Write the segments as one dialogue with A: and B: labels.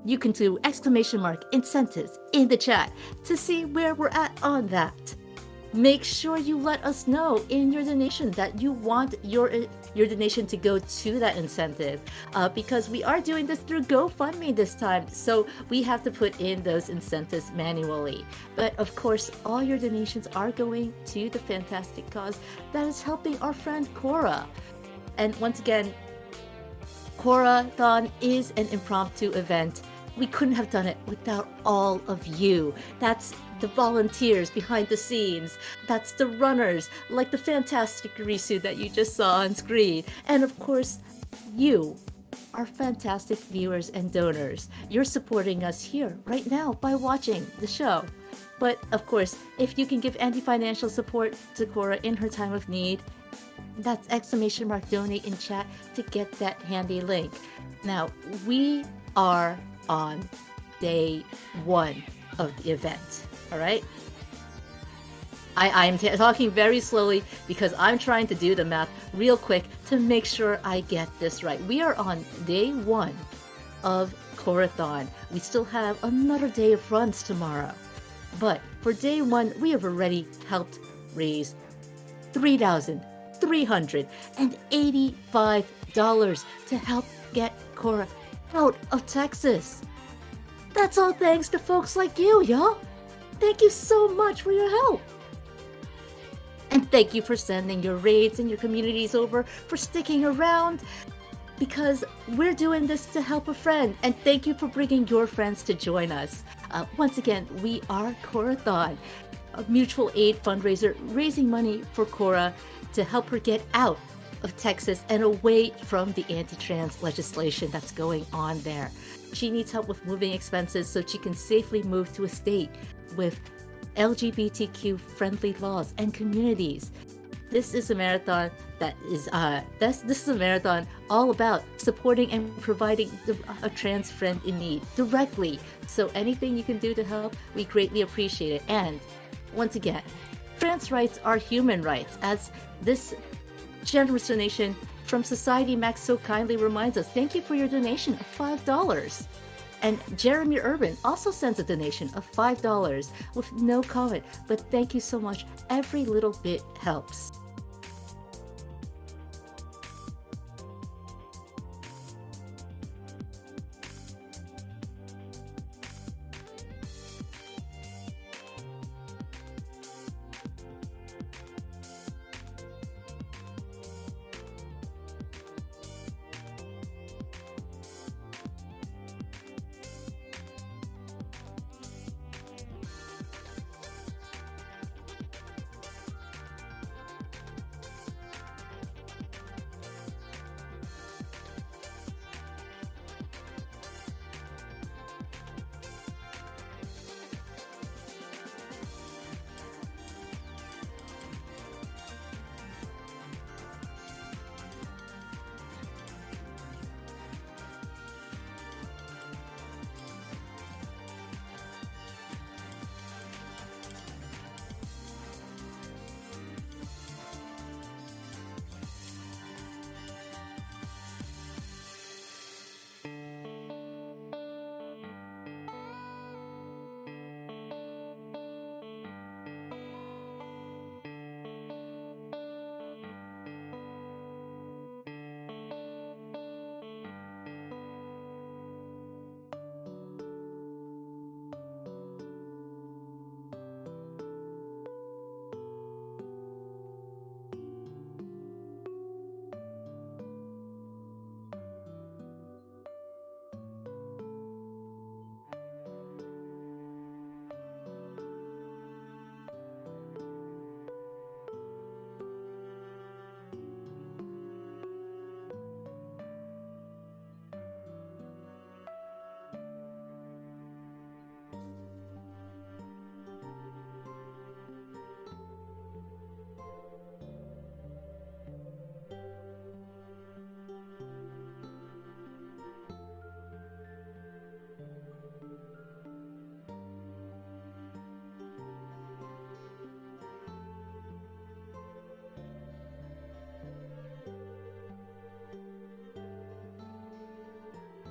A: You can do !incentives in the chat to see where we're at on that. Make sure you let us know in your donation that you want your donation to go to that incentive, because we are doing this through GoFundMe this time, so we have to put in those incentives manually. But of course, all your donations are going to the fantastic cause that is helping our friend Cora. And once again, Corathon is an impromptu event. We couldn't have done it without all of you. That's the volunteers behind the scenes. That's the runners, like the fantastic Risu that you just saw on screen. And of course, you, our fantastic viewers and donors. You're supporting us here right now by watching the show. But of course, if you can give any financial support to Cora in her time of need, that's !donate in chat to get that handy link. Now, we are on day 1 of the event, all right? I'm talking very slowly because I'm trying to do the math real quick to make sure I get this right. We are on day 1 of Corathon. We still have another day of runs tomorrow. But for day 1, we have already helped raise $3,385 to help get Cora out of Texas. That's all thanks to folks like you, y'all. Thank you so much for your help. And thank you for sending your raids and your communities over, for sticking around, because we're doing this to help a friend. And thank you for bringing your friends to join us. Once again, we are Corathon, a mutual aid fundraiser raising money for Cora to help her get out of Texas and away from the anti-trans legislation that's going on there. She needs help with moving expenses so she can safely move to a state with LGBTQ friendly laws and communities. This is a marathon this is a marathon all about supporting and providing a trans friend in need directly. So anything you can do to help, we greatly appreciate it. And once again, trans rights are human rights, as this generous donation from Society Max so kindly reminds us. Thank you for your donation of $5. And Jeremy Urban also sends a donation of $5 with no comment, but thank you so much. Every little bit helps.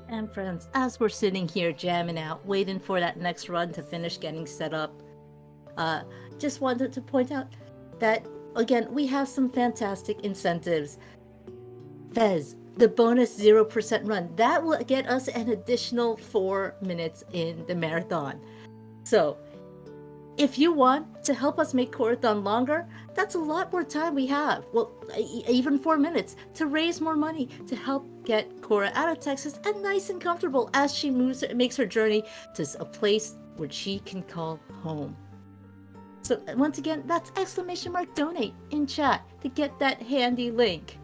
A: And friends, as we're sitting here jamming out, waiting for that next run to finish getting set up, just wanted to point out that, again, we have some fantastic incentives. Fez, the bonus 0% run, that will get us an additional 4 minutes in the marathon. So, if you want to help us make Corathon longer, that's a lot more time we have. Well, even 4 minutes to raise more money to help get Cora out of Texas and nice and comfortable as she makes her journey to a place where she can call home. So once again, that's !donate in chat to get that handy link.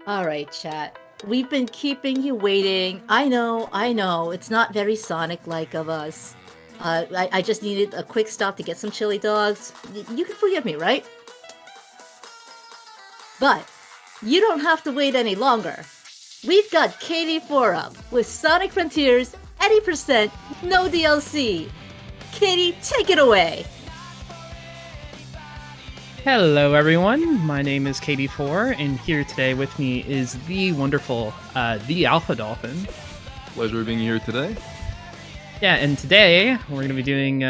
A: All right, chat. We've been keeping you waiting. I know. It's not very Sonic-like of us. I just needed a quick stop to get some chili dogs. You can forgive me, right? But you don't have to wait any longer. We've got Katie4 up with Sonic Frontiers 80%, no DLC. Katie, take it away.
B: Hello everyone, my name is Katie4, and here today with me is the wonderful, the Alpha Dolphin.
C: Pleasure being here today.
B: Yeah, and today we're going to be doing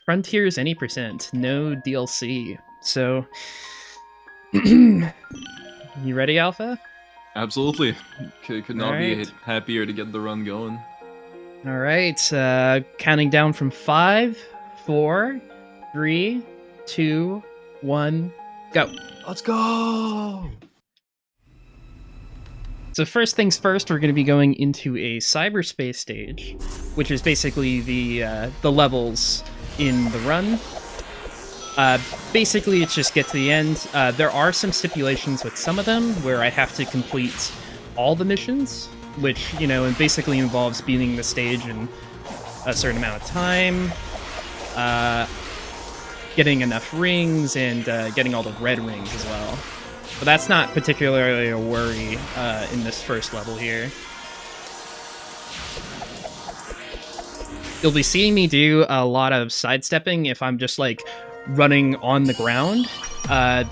B: Frontiers 80%, no DLC. So, you ready, Alpha?
C: Absolutely. Could not be
B: Alright.
C: happier to get the run going.
B: Alright, counting down from 5, 4, 3, 2, 1, go.
C: Let's go!
B: So first things first, we're going to be going into a cyberspace stage, which is basically the levels in the run. Basically, it's just get to the end. There are some stipulations with some of them where I have to complete all the missions, which, you know, it basically involves beating the stage in a certain amount of time, getting enough rings, and getting all the red rings as well. But that's not particularly a worry in this first level here. You'll be seeing me do a lot of sidestepping if I'm just like running on the ground,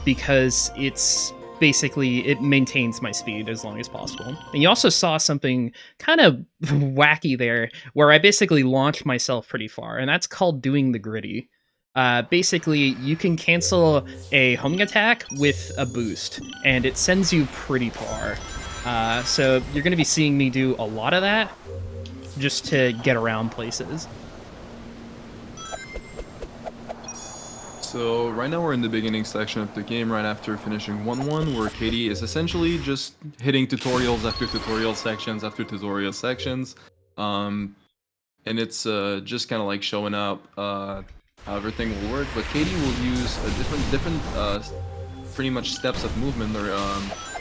B: because it's basically, it maintains my speed as long as possible. And you also saw something kind of wacky there, where I basically launched myself pretty far, and that's called doing the gritty. Basically, you can cancel a homing attack with a boost, and it sends you pretty far. So you're going to be seeing me do a lot of that, just to get around places.
C: So right now we're in the beginning section of the game, right after finishing 1-1, where Katie is essentially just hitting tutorials after tutorial sections after tutorial sections. And it's just kind of like showing up how everything will work, but Katie will use a different pretty much steps of movement or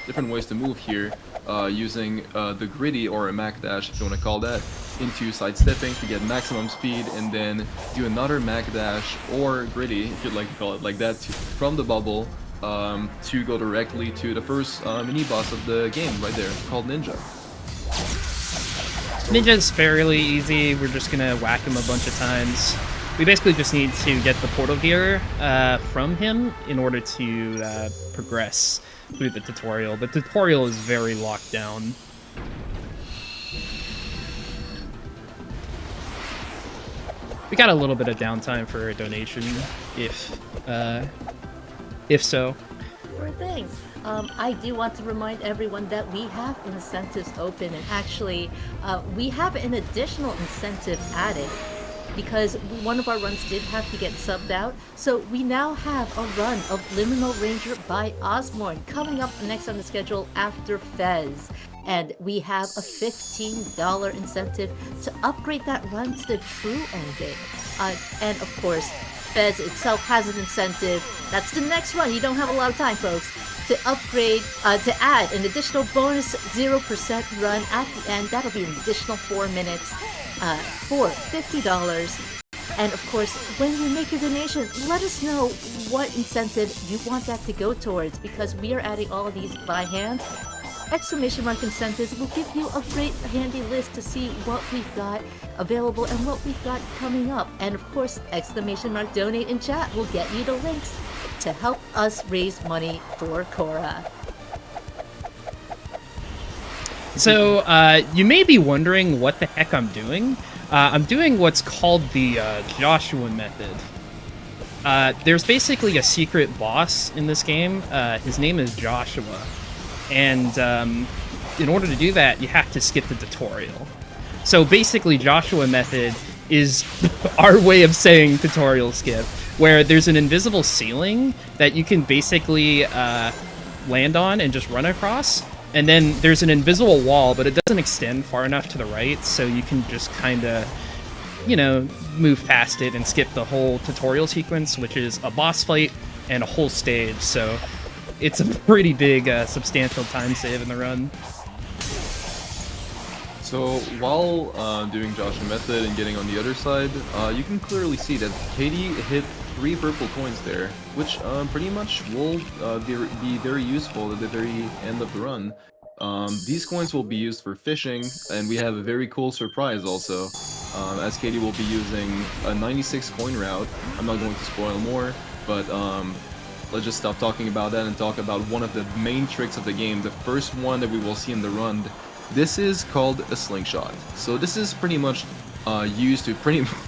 C: different ways to move here, using the gritty or a Mac dash, if you want to call that, into sidestepping to get maximum speed, and then do another Mac dash or gritty, if you'd like to call it like that, from the bubble to go directly to the first mini boss of the game right there, called Ninja.
B: Ninja's fairly easy. We're just gonna whack him a bunch of times. We basically just need to get the portal gear from him in order to progress through the tutorial. The tutorial is very locked down. We got a little bit of downtime for a donation, if so.
A: Sure thing. I do want to remind everyone that we have incentives open, and actually, we have an additional incentive added because one of our runs did have to get subbed out. So we now have a run of Liminal Ranger by Osborne coming up next on the schedule after Fez. And we have a $15 incentive to upgrade that run to the true ending. And of course, Fez itself has an incentive. That's the next run. You don't have a lot of time, folks, to upgrade, to add an additional bonus 0% run at the end. That'll be an additional 4 minutes for $50. And of course, when you make your donation, let us know what incentive you want that to go towards, because we are adding all of these by hand. Exclamation mark incentives will give you a great handy list to see what we've got available and what we've got coming up. And of course, exclamation mark donate in chat will get you the links to help us raise money for Cora.
B: So, you may be wondering what the heck I'm doing. I'm doing what's called the Joshua method. There's basically a secret boss in this game. His name is Joshua. And in order to do that, you have to skip the tutorial. So basically, Joshua method is our way of saying tutorial skip, where there's an invisible ceiling that you can basically land on and just run across. And then there's an invisible wall, but it doesn't extend far enough to the right, so you can just kind of, you know, move past it and skip the whole tutorial sequence, which is a boss fight and a whole stage. So it's a pretty big, substantial time save in the run.
C: So while doing Joshua method and getting on the other side, you can clearly see that Katie hit 3 purple coins there, which pretty much will be very useful at the very end of the run. These coins will be used for fishing, and we have a very cool surprise also, as Katie will be using a 96 coin route. I'm not going to spoil more, but let's just stop talking about that and talk about one of the main tricks of the game, the first one that we will see in the run. This is called a slingshot. So this is pretty much used to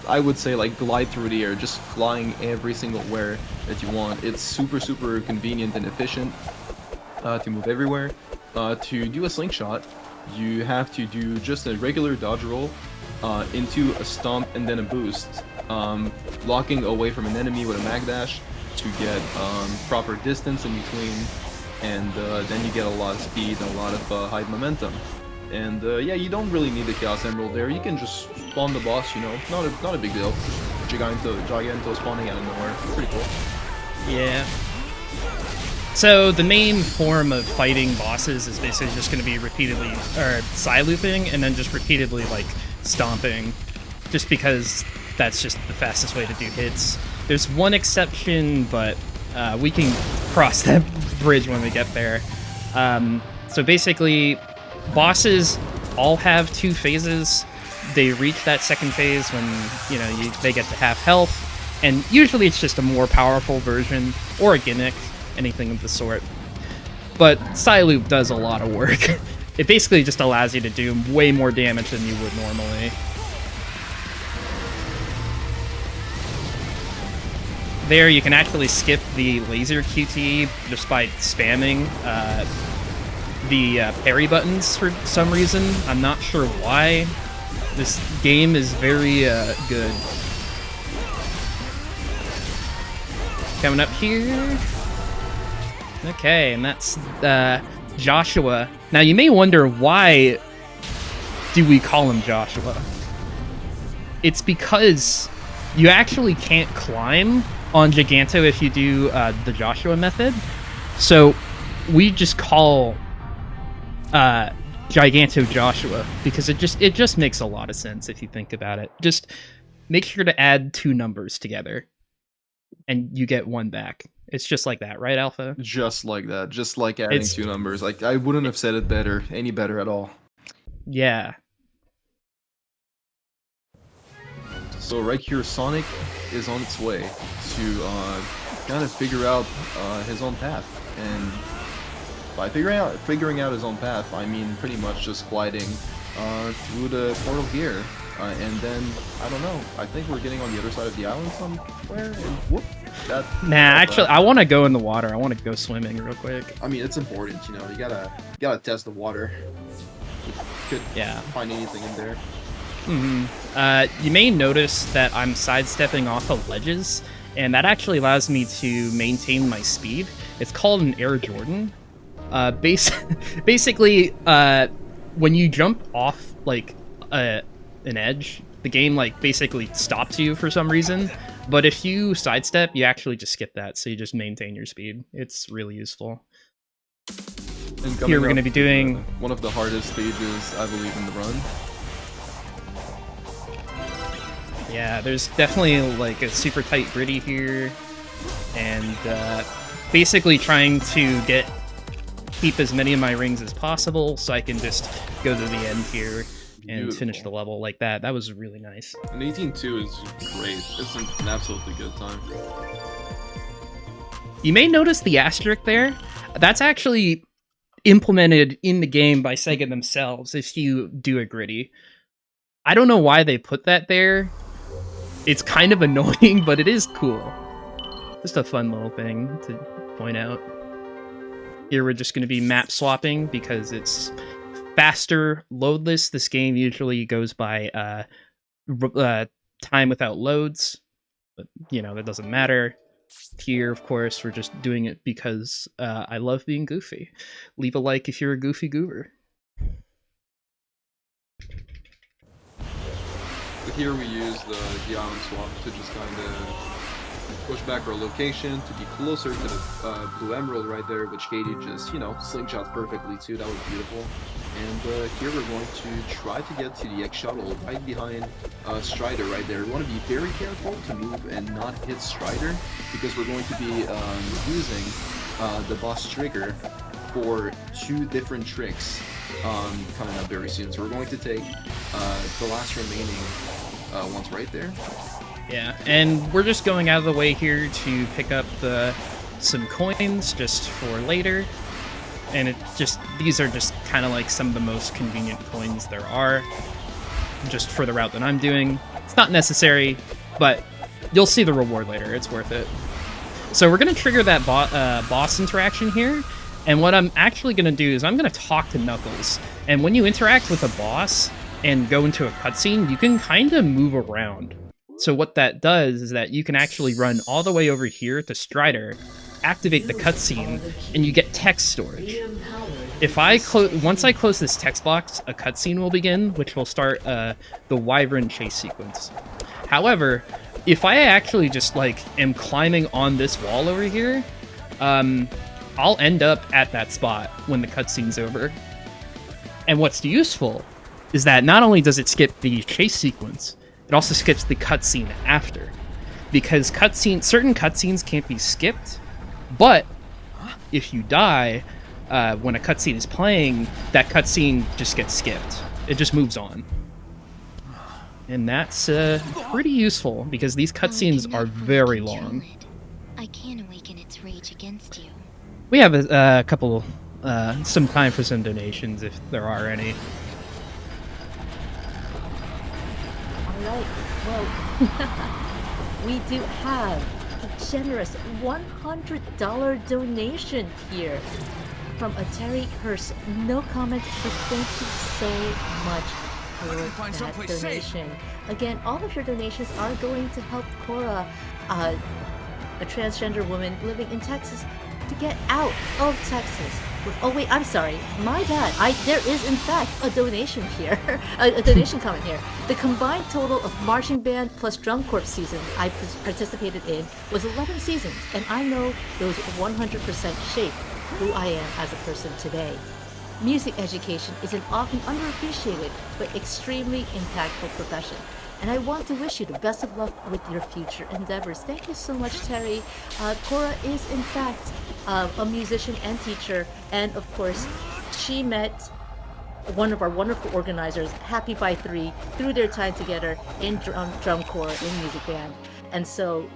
C: I would say, like, glide through the air, just flying every single where that you want. It's super convenient and efficient to move everywhere. To do a slingshot, you have to do just a regular dodge roll into a stomp and then a boost, locking away from an enemy with a mag dash to get proper distance in between, and then you get a lot of speed and a lot of high momentum. And yeah, you don't really need the Chaos Emerald there. You can just spawn the boss, you know, not a big deal. Giganto spawning out of nowhere. Pretty cool.
B: Yeah. So the main form of fighting bosses is basically just going to be repeatedly, or side looping, and then just repeatedly, like, stomping, just because that's just the fastest way to do hits. There's one exception, but we can cross that bridge when we get there. So basically, bosses all have 2 phases. They reach that second phase when, you know, they get to half health, and usually it's just a more powerful version or a gimmick, anything of the sort. But Psyloop does a lot of work. It basically just allows you to do way more damage than you would normally. There, you can actually skip the laser QTE just by spamming the parry buttons for some reason. I'm not sure why. This game is very good. Coming up here. Okay, and that's Joshua. Now, you may wonder, why do we call him Joshua? It's because you actually can't climb on Giganto if you do the Joshua method. So we just call Giganto Joshua because it just makes a lot of sense if you think about it. Just make sure to add 2 numbers together and you get 1 back. It's just like that, right, Alpha?
C: Just like that. Just like adding
B: It's-
C: 2 numbers. Like, I wouldn't have said it any better at all.
B: Yeah.
C: So right here, Sonic is on its way to kind of figure out his own path, and by figuring out his own path, I mean pretty much just gliding through the portal here, and then I don't know. I think we're getting on the other side of the island somewhere, and whoop!
B: Nah, actually, I want to go in the water. I want to go swimming real quick.
C: I mean, it's important, you know. You gotta test the water. Could find anything in there.
B: You may notice that I'm sidestepping off of ledges, and that actually allows me to maintain my speed. It's called an Air Jordan. Basically, when you jump off like an edge, the game like basically stops you for some reason. But if you sidestep, you actually just skip that, so you just maintain your speed. It's really useful.
C: And
B: Here we're going to be doing
C: one of the hardest stages, I believe, in the run.
B: Yeah, there's definitely like a super tight gritty here, and basically trying to keep as many of my rings as possible so I can just go to the end here and finish the level like that. That was really nice.
C: And 18-2 is great. It's an absolutely good time.
B: You may notice the asterisk there. That's actually implemented in the game by Sega themselves if you do a gritty. I don't know why they put that there. It's kind of annoying, but it is cool. Just a fun little thing to point out. Here we're just going to be map swapping because it's faster loadless. This game usually goes by time without loads, but you know, that doesn't matter. Here, of course, we're just doing it because I love being goofy. Leave a like if you're a goofy goober.
C: But here we use the island swap to just kind of push back our location to be closer to the blue emerald right there, which Katie just, you know, slingshots perfectly too. That was beautiful. And here we're going to try to get to the X shuttle right behind Strider right there. We want to be very careful to move and not hit Strider because we're going to be using the boss trigger for 2 different tricks coming up very soon. So we're going to take the last remaining ones right there.
B: Yeah, and we're just going out of the way here to pick up some coins just for later. And these are just kind of like some of the most convenient coins there are, just for the route that I'm doing. It's not necessary, but you'll see the reward later. It's worth it. So we're going to trigger that boss interaction here, and what I'm actually going to do is I'm going to talk to Knuckles. And when you interact with a boss and go into a cutscene, you can kind of move around. So what that does is that you can actually run all the way over here to Strider, activate the cutscene, and you get text storage. If once I close this text box, a cutscene will begin, which will start the Wyvern chase sequence. However, if I actually just like am climbing on this wall over here, I'll end up at that spot when the cutscene's over. And what's useful is that not only does it skip the chase sequence, it also skips the cutscene after. Because certain cutscenes can't be skipped, but if you die when a cutscene is playing, that cutscene just gets skipped. It just moves on. And that's pretty useful because these cutscenes are very long.
D: I can't awaken its rage against you.
B: We have a couple, some time for some donations if there are any.
A: Alright, well, we do have a generous $100 donation here from a Terry Hurst. No comment, but thank you so much for that donation. Again, all of your donations are going to help Cora, a transgender woman living in Texas, to get out of Texas. Oh wait, I'm sorry, my bad. There is in fact a donation here, a donation comment here. The combined total of marching band plus drum corps seasons I participated in was 11 seasons, and I know those 100% shape who I am as a person today. Music education is an often underappreciated but extremely impactful profession, and I want to wish you the best of luck with your future endeavors. Thank you so much, Terry. Cora is, in fact, a musician and teacher, and of course, she met one of our wonderful organizers, Happy by Three, through their time together in drum corps, in music band. And so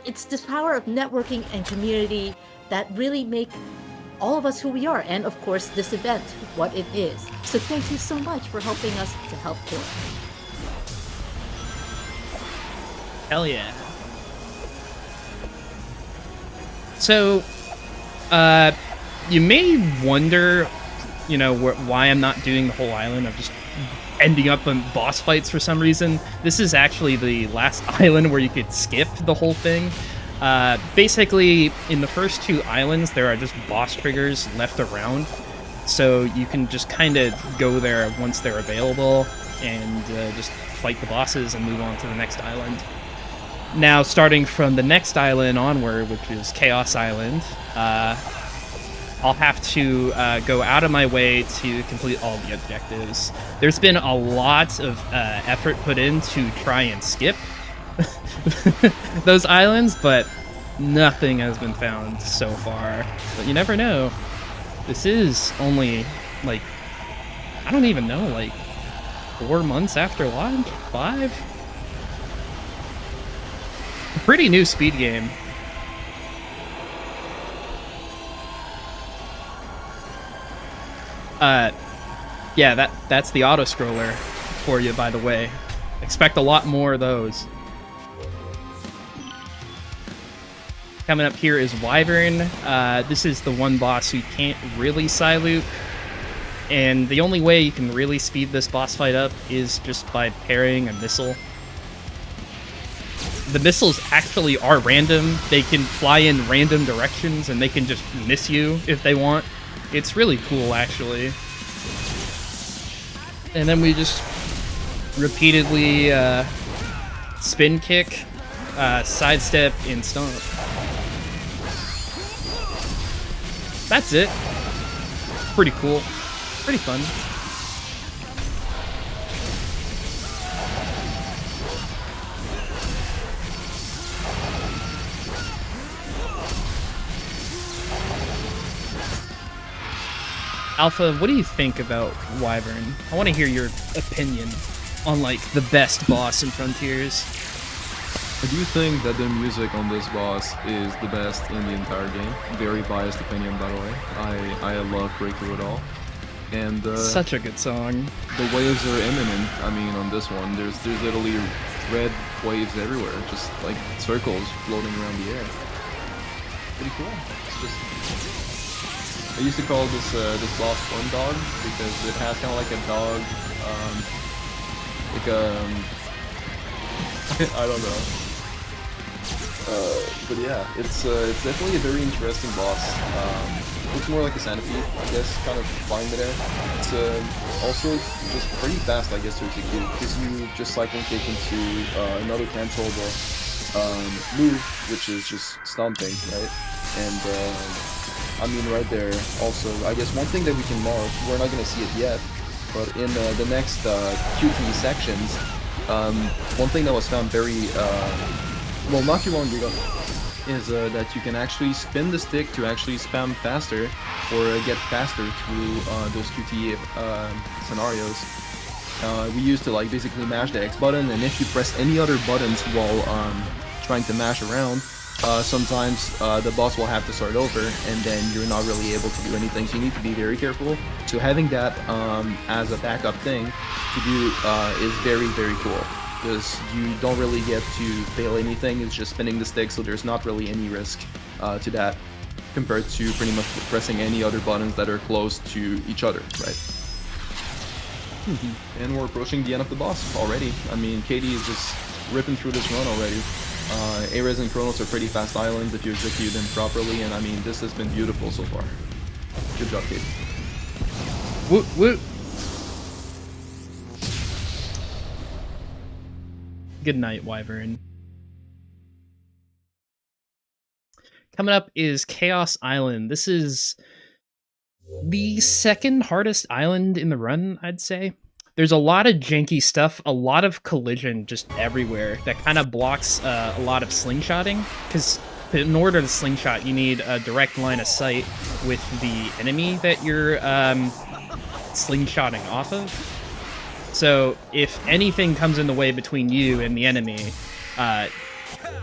A: it's this power of networking and community that really make all of us who we are, and of course this event what it is. So thank you so much for helping us to help Cora.
B: Hell yeah. So, you may wonder, you know, why I'm not doing the whole island. I'm just ending up in boss fights for some reason. This is actually the last island where you could skip the whole thing. Basically, in the first 2 islands, there are just boss triggers left around. So you can just kind of go there once they're available and just fight the bosses and move on to the next island. Now, starting from the next island onward, which is Chaos Island, I'll have to go out of my way to complete all the objectives. There's been a lot of effort put in to try and skip those islands, but nothing has been found so far. But you never know. This is only, like, I don't even know, like, 4 months after launch? 5? A pretty new speed game. Yeah, that's the auto-scroller for you, by the way. Expect a lot more of those. Coming up here is Wyvern. This is the one boss who can't really Psy-loop. And the only way you can really speed this boss fight up is just by parrying a missile. The missiles actually are random. They can fly in random directions, and they can just miss you if they want. It's really cool, actually. And then we just repeatedly spin kick, sidestep, and stomp. That's it. Pretty cool. Pretty fun. Alpha, what do you think about Wyvern? I want to hear your opinion on, like, the best boss in Frontiers.
C: I do think that the music on this boss is the best in the entire game. Very biased opinion, by the way. I love Breakthrough It All. And
B: such a good song.
C: The waves are imminent. I mean, on this one, there's literally red waves everywhere, just like circles floating around the air. Pretty cool. It's just... I used to call this boss Fun Dog because it has kind of like a dog, I don't know. But yeah, it's definitely a very interesting boss. Looks more like a centipede, I guess, kind of flying midair. It's also just pretty fast, I guess, to execute, because you just cycling kick into another cancelable move, which is just stomping, right? And I mean, right there, also, I guess one thing that we can mark, we're not going to see it yet, but in the next QTE sections, one thing that was found very, well, not too long ago, is that you can actually spin the stick to actually spam faster, or get faster through those QTE scenarios. We used to, like, basically mash the X button, and if you press any other buttons while trying to mash around, sometimes the boss will have to start over, and then you're not really able to do anything, so you need to be very careful. So having that as a backup thing to do is very, very cool, because you don't really get to fail anything. It's just spinning the stick, so there's not really any risk to that, compared to pretty much pressing any other buttons that are close to each other, right? And we're approaching the end of the boss already. I mean, Katie is just ripping through this run already. Ares and Kronos are pretty fast islands if you execute them properly, and I mean, this has been beautiful so far. Good job, Kate.
B: Woot woot. Good night, Wyvern. coming up is Chaos Island. This is the second hardest island in the run, I'd say. There's a lot of janky stuff, a lot of collision just everywhere that kind of blocks a lot of slingshotting, because in order to slingshot, you need a direct line of sight with the enemy that you're slingshotting off of. So if anything comes in the way between you and the enemy,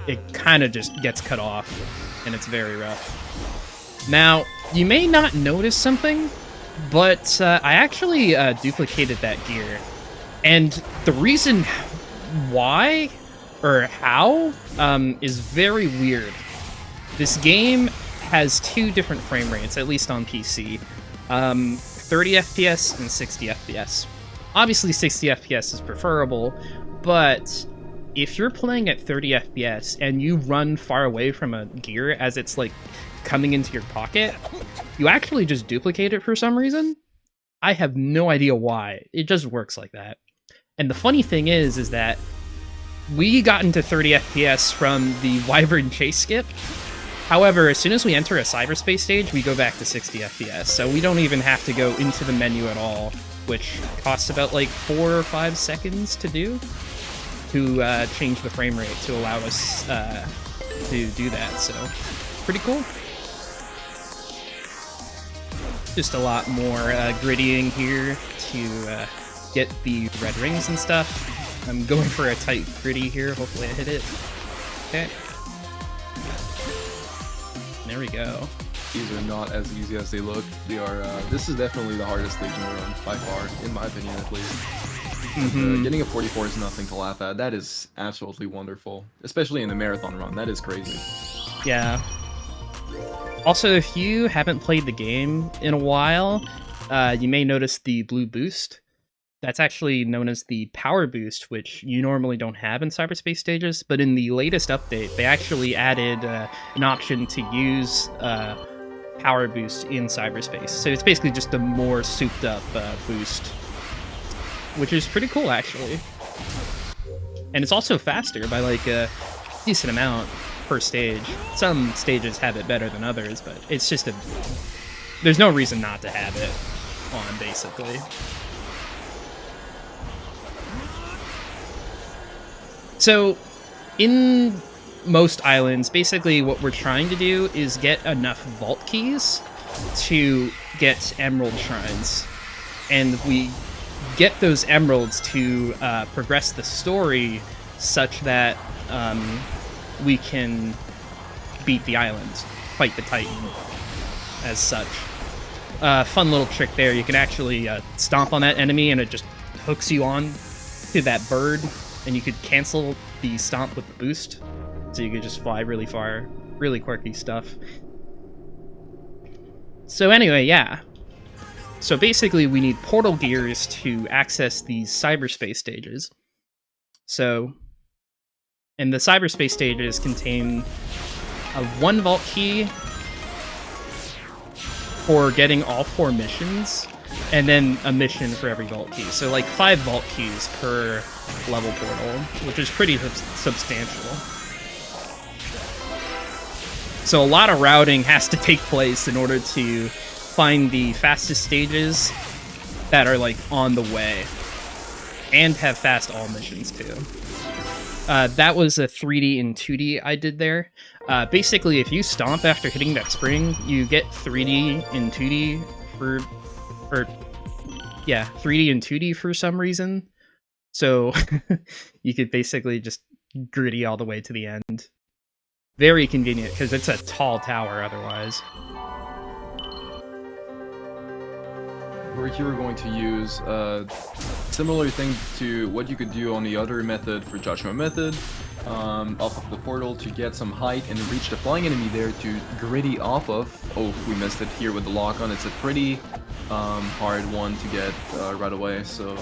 B: it kind of just gets cut off, and it's very rough. Now, you may not notice something, but I actually duplicated that gear. And the reason why, or how, is very weird. This game has two different frame rates, at least on PC. 30 FPS and 60 FPS. Obviously 60 FPS is preferable, but if you're playing at 30 FPS and you run far away from a gear as it's like coming into your pocket, you actually just duplicate it for some reason. I have no idea why. It just works like that. And the funny thing is that we got into 30 FPS from the Wyvern chase skip. However, as soon as we enter a cyberspace stage, we go back to 60 FPS. So we don't even have to go into the menu at all, which costs about like 4 or 5 seconds to do, to change the frame rate to allow us to do that. So pretty cool. Just a lot more grittying here to get the red rings and stuff. I'm going for a tight gritty here. Hopefully I hit it. Okay. There we go.
C: These are not as easy as they look. They are. This is definitely the hardest stage in the run, by far, in my opinion at least. Getting a 44 is nothing to laugh at. That is absolutely wonderful, especially in the marathon run. That is crazy.
B: Yeah. Also, if you haven't played the game in a while, you may notice the blue boost. That's actually known as the power boost, which you normally don't have in cyberspace stages, but in the latest update, they actually added an option to use power boost in cyberspace. So it's basically just a more souped up boost, which is pretty cool, actually. And it's also faster by like a decent amount per stage. Some stages have it better than others, but it's just there's no reason not to have it on, basically. So, in most islands, basically what we're trying to do is get enough vault keys to get emerald shrines. And we get those emeralds to progress the story such that we can beat the island, fight the Titan, as such. Fun little trick there, you can actually stomp on that enemy and it just hooks you on to that bird, and you could cancel the stomp with the boost, so you could just fly really far. Really quirky stuff. So anyway, yeah. So basically we need portal gears to access these cyberspace stages. So, and the cyberspace stages contain a 1 vault key for getting all 4 missions, and then a mission for every vault key. So like 5 vault keys per level portal, which is pretty substantial. So a lot of routing has to take place in order to find the fastest stages that are like on the way, and have fast all missions too. That was a 3D and 2D I did there. Basically, if you stomp after hitting that spring, you get 3D and 2D for, 3D and 2D for some reason. So you could basically just gritty all the way to the end. Very convenient, because it's a tall tower otherwise.
C: We're here going to use a similar thing to what you could do on the other method for Judgment Method, off of the portal to get some height and reach the flying enemy there to gritty off of. Oh, we missed it here with the lock-on. It's a pretty hard one to get right away, so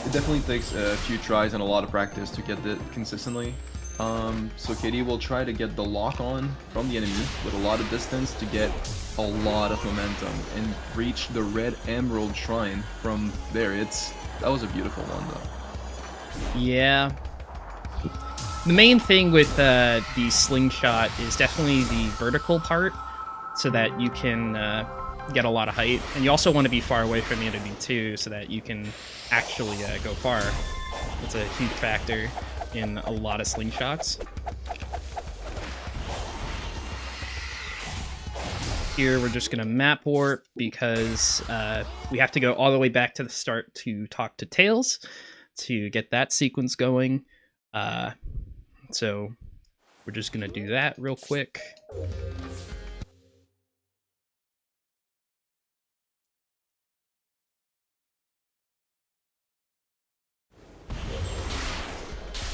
C: it definitely takes a few tries and a lot of practice to get it consistently. So Katie will try to get the lock-on from the enemy with a lot of distance to get a lot of momentum and reach the red emerald shrine from there. That was a beautiful one though.
B: Yeah. The main thing with the slingshot is definitely the vertical part, so that you can get a lot of height. And you also want to be far away from the enemy too, so that you can actually go far. That's a huge factor in a lot of slingshots. Here we're just gonna map warp because we have to go all the way back to the start to talk to Tails to get that sequence going. So we're just gonna do that real quick.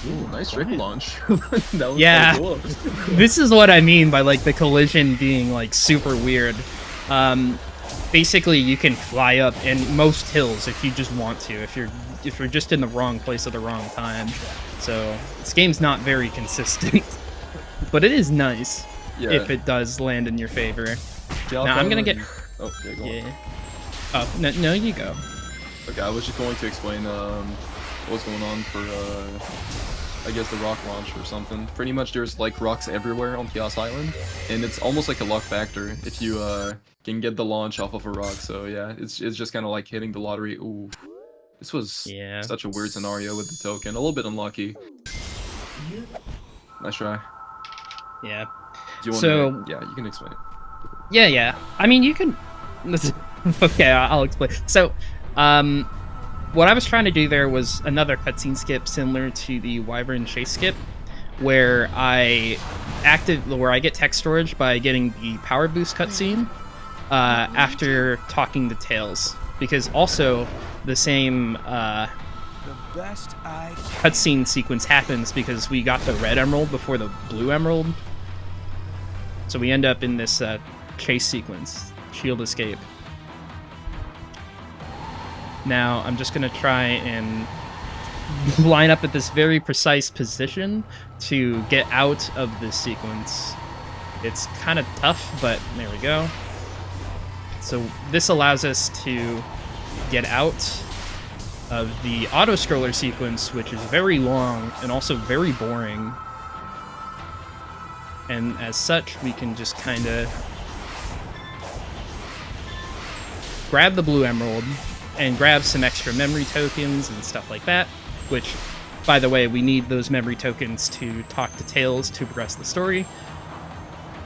C: Ooh, nice trick launch. That was
B: Yeah.
C: cool.
B: This is what I mean by like the collision being like super weird. Basically, you can fly up in most hills if you just want to. If you're just in the wrong place at the wrong time. So this game's not very consistent, but it is nice if it does land in your favor. Now I'm gonna get.
C: Oh, yeah, go on.
B: Oh no, you go.
C: Okay, I was just going to explain what's going on for I guess the rock launch or something. Pretty much there's like rocks everywhere on Chaos Island, and it's almost like a luck factor if you can get the launch off of a rock. So yeah, it's just kind of like hitting the lottery. Ooh, this was such a weird scenario with the token. A little bit unlucky. Nice try.
B: Yeah.
C: Do you want to? Yeah, you can explain it.
B: Yeah. I mean, you can. Okay, I'll explain. So, what I was trying to do there was another cutscene skip similar to the Wyvern chase skip, where I get tech storage by getting the power boost cutscene after talking to Tails, because also the same cutscene sequence happens because we got the red emerald before the blue emerald, so we end up in this chase sequence, shield escape. Now, I'm just going to try and line up at this very precise position to get out of this sequence. It's kind of tough, but there we go. So this allows us to get out of the auto-scroller sequence, which is very long and also very boring. And as such, we can just kind of grab the blue emerald and grab some extra memory tokens and stuff like that, which, by the way, we need those memory tokens to talk to Tails to progress the story.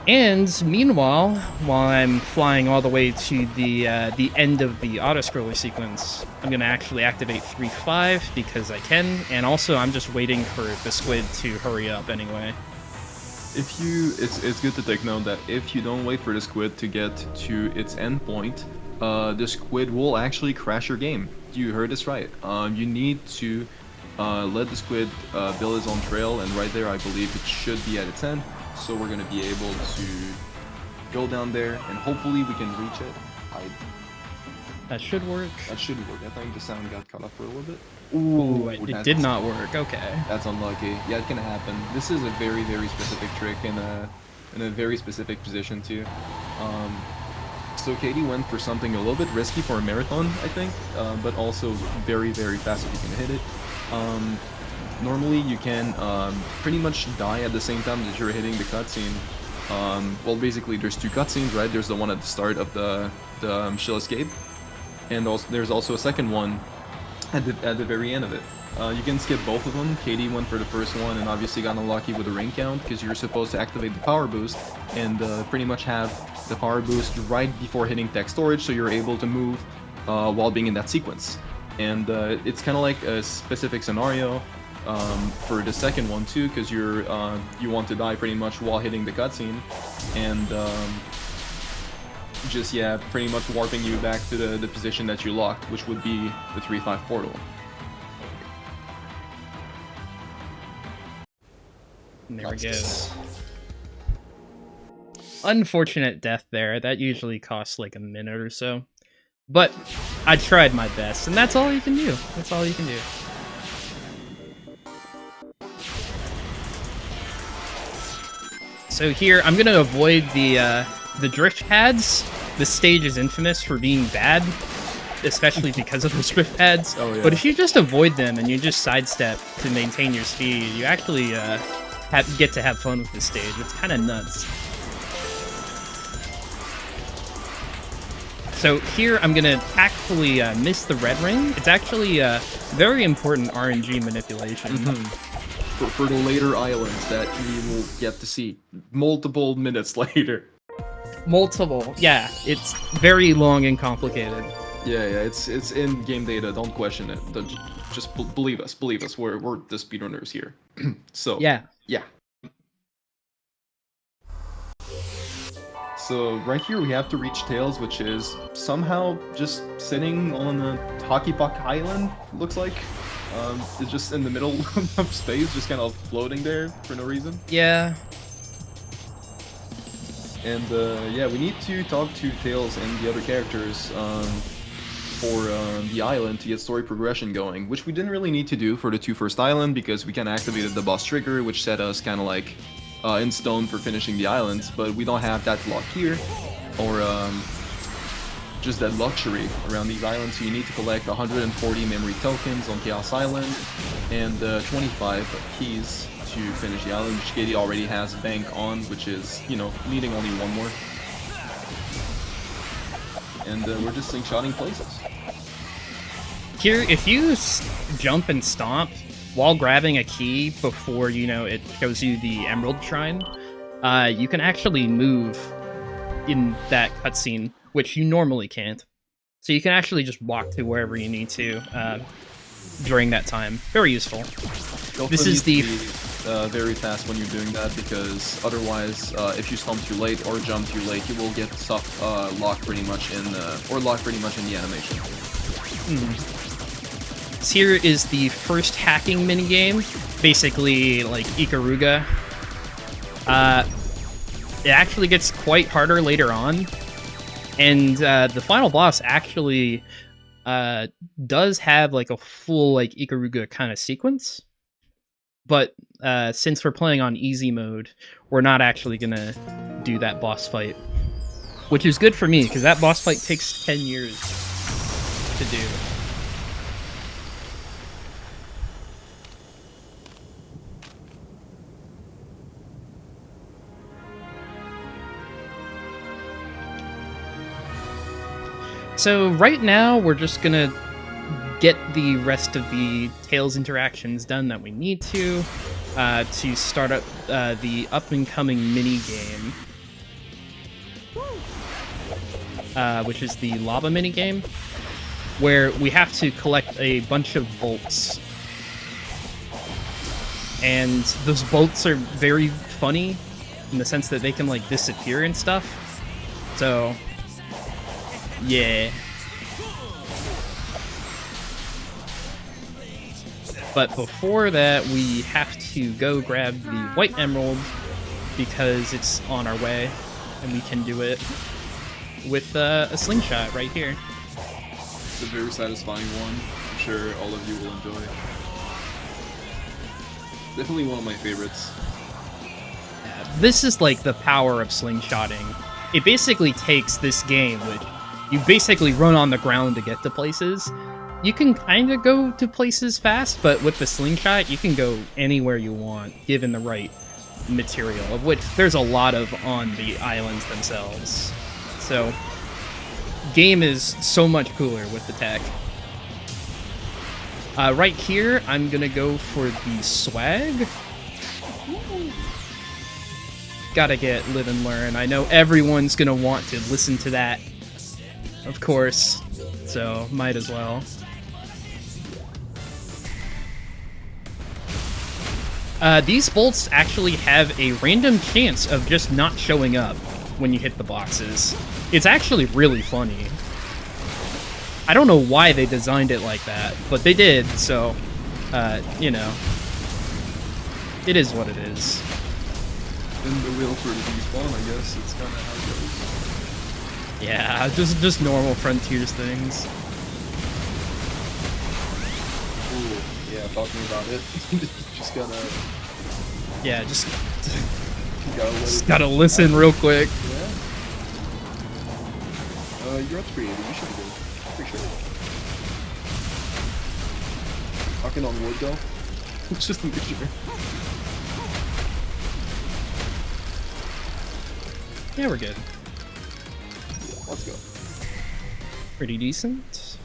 B: And meanwhile, while I'm flying all the way to the end of the auto-scroller sequence, I'm going to actually activate 3-5 because I can, and also I'm just waiting for the squid to hurry up anyway.
C: It's good to take note that if you don't wait for the squid to get to its endpoint, the squid will actually crash your game. You heard this right. You need to let the squid build its own trail, and right there I believe it should be at its end. So we're going to be able to go down there, and hopefully we can reach it.
B: That should work.
C: That should work. I think the sound got cut off for a little bit.
B: Ooh, it did not work. Okay.
C: That's unlucky. Yeah, it can happen. This is a very, very specific trick in a very specific position too. So Katie went for something a little bit risky for a marathon, I think, but also very, very fast if you can hit it. Normally you can pretty much die at the same time that you're hitting the cutscene. Well, basically there's two cutscenes, right? There's the one at the start of the shield escape, and also there's also a second one at the very end of it. You can skip both of them. Katie went for the first one and obviously got unlucky with the ring count because you're supposed to activate the power boost and pretty much have the power boost right before hitting tech storage, so you're able to move while being in that sequence. And it's kind of like a specific scenario for the second one too, because you want to die pretty much while hitting the cutscene, and just pretty much warping you back to the position that you locked, which would be the 3-5 portal.
B: And there we go. Unfortunate death there. That usually costs like a minute or so. But I tried my best, and that's all you can do. That's all you can do. So here, I'm gonna avoid the drift pads. This stage is infamous for being bad, especially because of those drift pads.
C: Oh, yeah.
B: But if you just avoid them and you just sidestep to maintain your speed, you actually get to have fun with this stage. It's kind of nuts. So here I'm gonna tactfully miss the red ring. It's actually very important RNG manipulation.
C: For the later islands that we will get to see multiple minutes later.
B: Multiple, yeah. It's very long and complicated.
C: Yeah, it's in game data. Don't question it. Just believe us. Believe us. We're the speedrunners here. So
B: Yeah.
C: So right here we have to reach Tails, which is somehow just sitting on a hockey puck island. Looks like it's just in the middle of space, just kind of floating there for no reason.
B: Yeah.
C: And yeah, we need to talk to Tails and the other characters for the island to get story progression going, which we didn't really need to do for the first island because we kind of activated the boss trigger, which set us kind of like in stone for finishing the islands, but we don't have that luck here, or just that luxury around these islands, so you need to collect 140 memory tokens on Chaos Island and 25 keys to finish the island, which Katie already has bank on, which is, you know, needing only one more. And we're just slingshotting places.
B: Here, if you jump and stomp while grabbing a key before, you know, it shows you the Emerald Shrine, you can actually move in that cutscene, which you normally can't. So you can actually just walk to wherever you need to during that time. Very useful. This is the...
C: very fast when you're doing that, because otherwise, if you stomp too late or jump too late, you will get stuff locked pretty much in, locked pretty much in the animation.
B: So here is the first hacking minigame, basically like Ikaruga. It actually gets quite harder later on, and the final boss actually does have like a full like Ikaruga kind of sequence. But since we're playing on easy mode, we're not actually gonna do that boss fight, which is good for me because that boss fight takes 10 years to do. So right now we're just gonna get the rest of the Tails interactions done that we need to start up the up-and-coming mini-game, which is the lava mini-game, where we have to collect a bunch of bolts. And those bolts are very funny in the sense that they can, like, disappear and stuff. So, yeah. But before that, we have to go grab the white emerald because it's on our way, and we can do it with a slingshot right here.
C: It's a very satisfying one. I'm sure all of you will enjoy. Definitely one of my favorites.
B: This is like the power of slingshotting. It basically takes this game, which you basically run on the ground to get to places. You can kind of go to places fast, but with the slingshot, you can go anywhere you want, given the right material, of which there's a lot of on the islands themselves. So, game is so much cooler with the tech. Right here, I'm gonna go for the swag. Gotta get Live and Learn. I know everyone's gonna want to listen to that, of course, so might as well. These bolts actually have a random chance of just not showing up when you hit the boxes. It's actually really funny. I don't know why they designed it like that, but they did, so, you know, it is what it is.
C: In the wheel for the despawn, I guess, it's kind of how it goes.
B: Yeah, just normal Frontiers things.
C: Ooh, yeah, talking about it, just gotta...
B: Yeah, just
C: gotta
B: listen real quick.
C: Yeah. You're upgraded, you should be good. Pretty sure. Knocking on wood though. Just to make sure.
B: Yeah, we're good.
C: Let's go.
B: Pretty decent.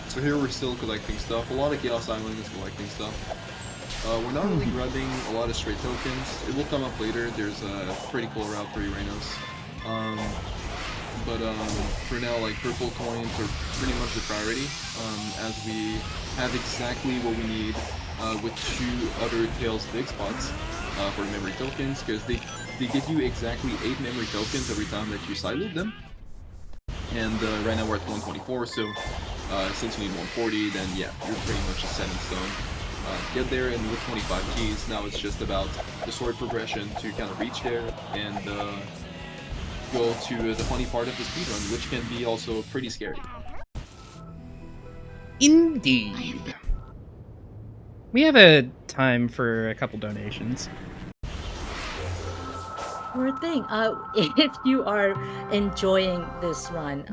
C: So here we're still collecting stuff. A lot of Chaos Island is collecting stuff. We're not really grabbing a lot of straight tokens. It will come up later. There's a pretty cool route for Uranus. But for now, like, purple coins are pretty much the priority, as we have exactly what we need with 2 other Tails big spots for memory tokens, because they give you exactly 8 memory tokens every time that you side loop them. And right now we're at 124, so since you need 140, then yeah, you're pretty much set in stone. Get there, and with 25 keys, now it's just about the sword progression to kind of reach there and go to the funny part of the speedrun, which can be also pretty scary.
B: Indeed. We have a time for a couple donations.
A: Sure thing. If you are enjoying this run,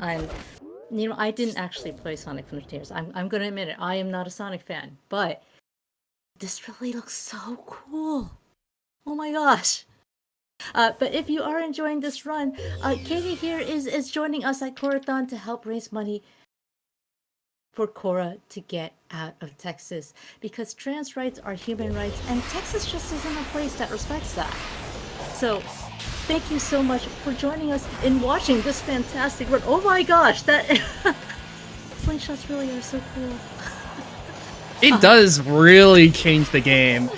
A: you know, I didn't actually play Sonic Frontiers. I'm gonna admit it. I am not a Sonic fan, but this really looks so cool. Oh my gosh. But if you are enjoying this run, Katie here is joining us at Corathon to help raise money for Cora to get out of Texas, because trans rights are human rights, and Texas just isn't a place that respects that. So, thank you so much for joining us in watching this fantastic run. Oh my gosh, that slingshots really are so cool.
B: It does really change the game.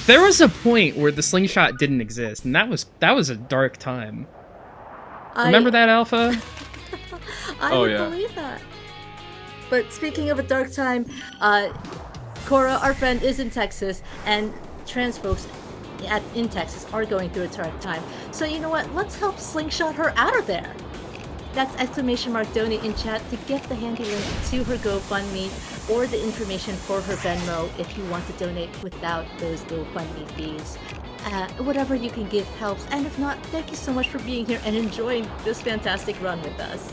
B: There was a point where the slingshot didn't exist, and that was a dark time. Remember that, Alpha?
A: I would believe that. But speaking of a dark time, Cora, our friend, is in Texas, and trans folks in Texas are going through a dark time. So you know what? Let's help slingshot her out of there. That's !donate in chat to get the handy link to her GoFundMe or the information for her Venmo if you want to donate without those GoFundMe fees. Whatever you can give helps, and if not, thank you so much for being here and enjoying this fantastic run with us.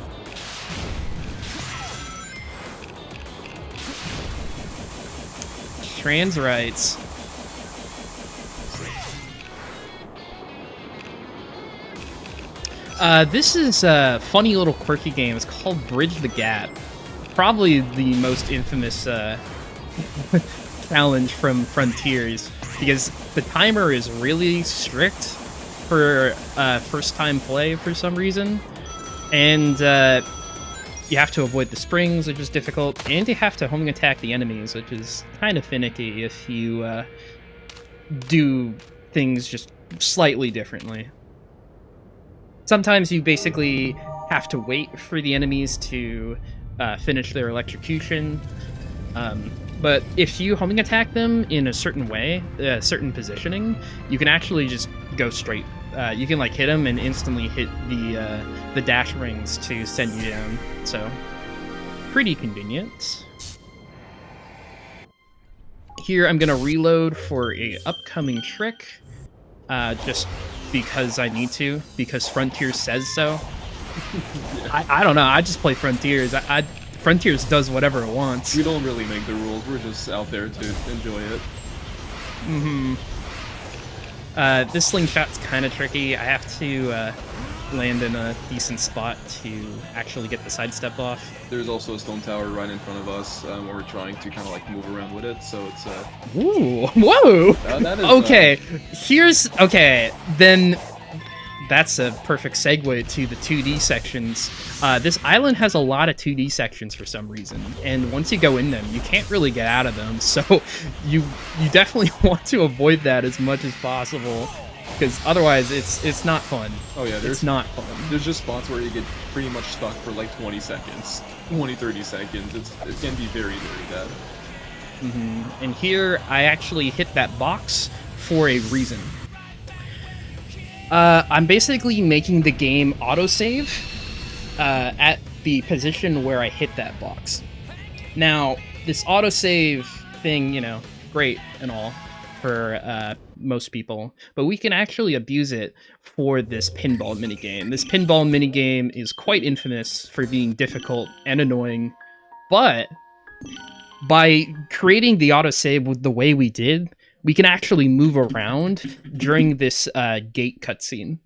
B: Trans rights. This is a funny little quirky game. It's called Bridge the Gap. Probably the most infamous challenge from Frontiers, because the timer is really strict for first-time play for some reason, and you have to avoid the springs, which is difficult, and you have to homing attack the enemies, which is kind of finicky if you do things just slightly differently. Sometimes you basically have to wait for the enemies to finish their electrocution, but if you homing attack them in a certain way, a certain positioning, you can actually just go straight. You can like hit them and instantly hit the dash rings to send you down. So pretty convenient. Here I'm gonna reload for a upcoming trick, just because I need to, because Frontiers says so. Yeah. I don't know, I just play Frontiers. Frontiers does whatever it wants.
C: We don't really make the rules, we're just out there to enjoy it.
B: Mm-hmm. This slingshot's kind of tricky. I have to land in a decent spot to actually get the sidestep off.
C: There's also a stone tower right in front of us, where we're trying to kind of like move around with it, so it's
B: Ooh, whoa!
C: That is,
B: okay, okay, then that's a perfect segue to the 2D sections. This island has a lot of 2D sections for some reason, and once you go in them, you can't really get out of them, so you definitely want to avoid that as much as possible, because otherwise it's not fun.
C: Oh yeah,
B: it's not fun.
C: There's just spots where you get pretty much stuck for like 20 seconds, 20-30 seconds. It can be very, very bad.
B: Mm-hmm. And here, I actually hit that box for a reason. I'm basically making the game autosave at the position where I hit that box. Now, this autosave thing, you know, great and all for most people, but we can actually abuse it for this pinball minigame. This pinball minigame is quite infamous for being difficult and annoying, but by creating the autosave with the way we did, we can actually move around during this gate cutscene.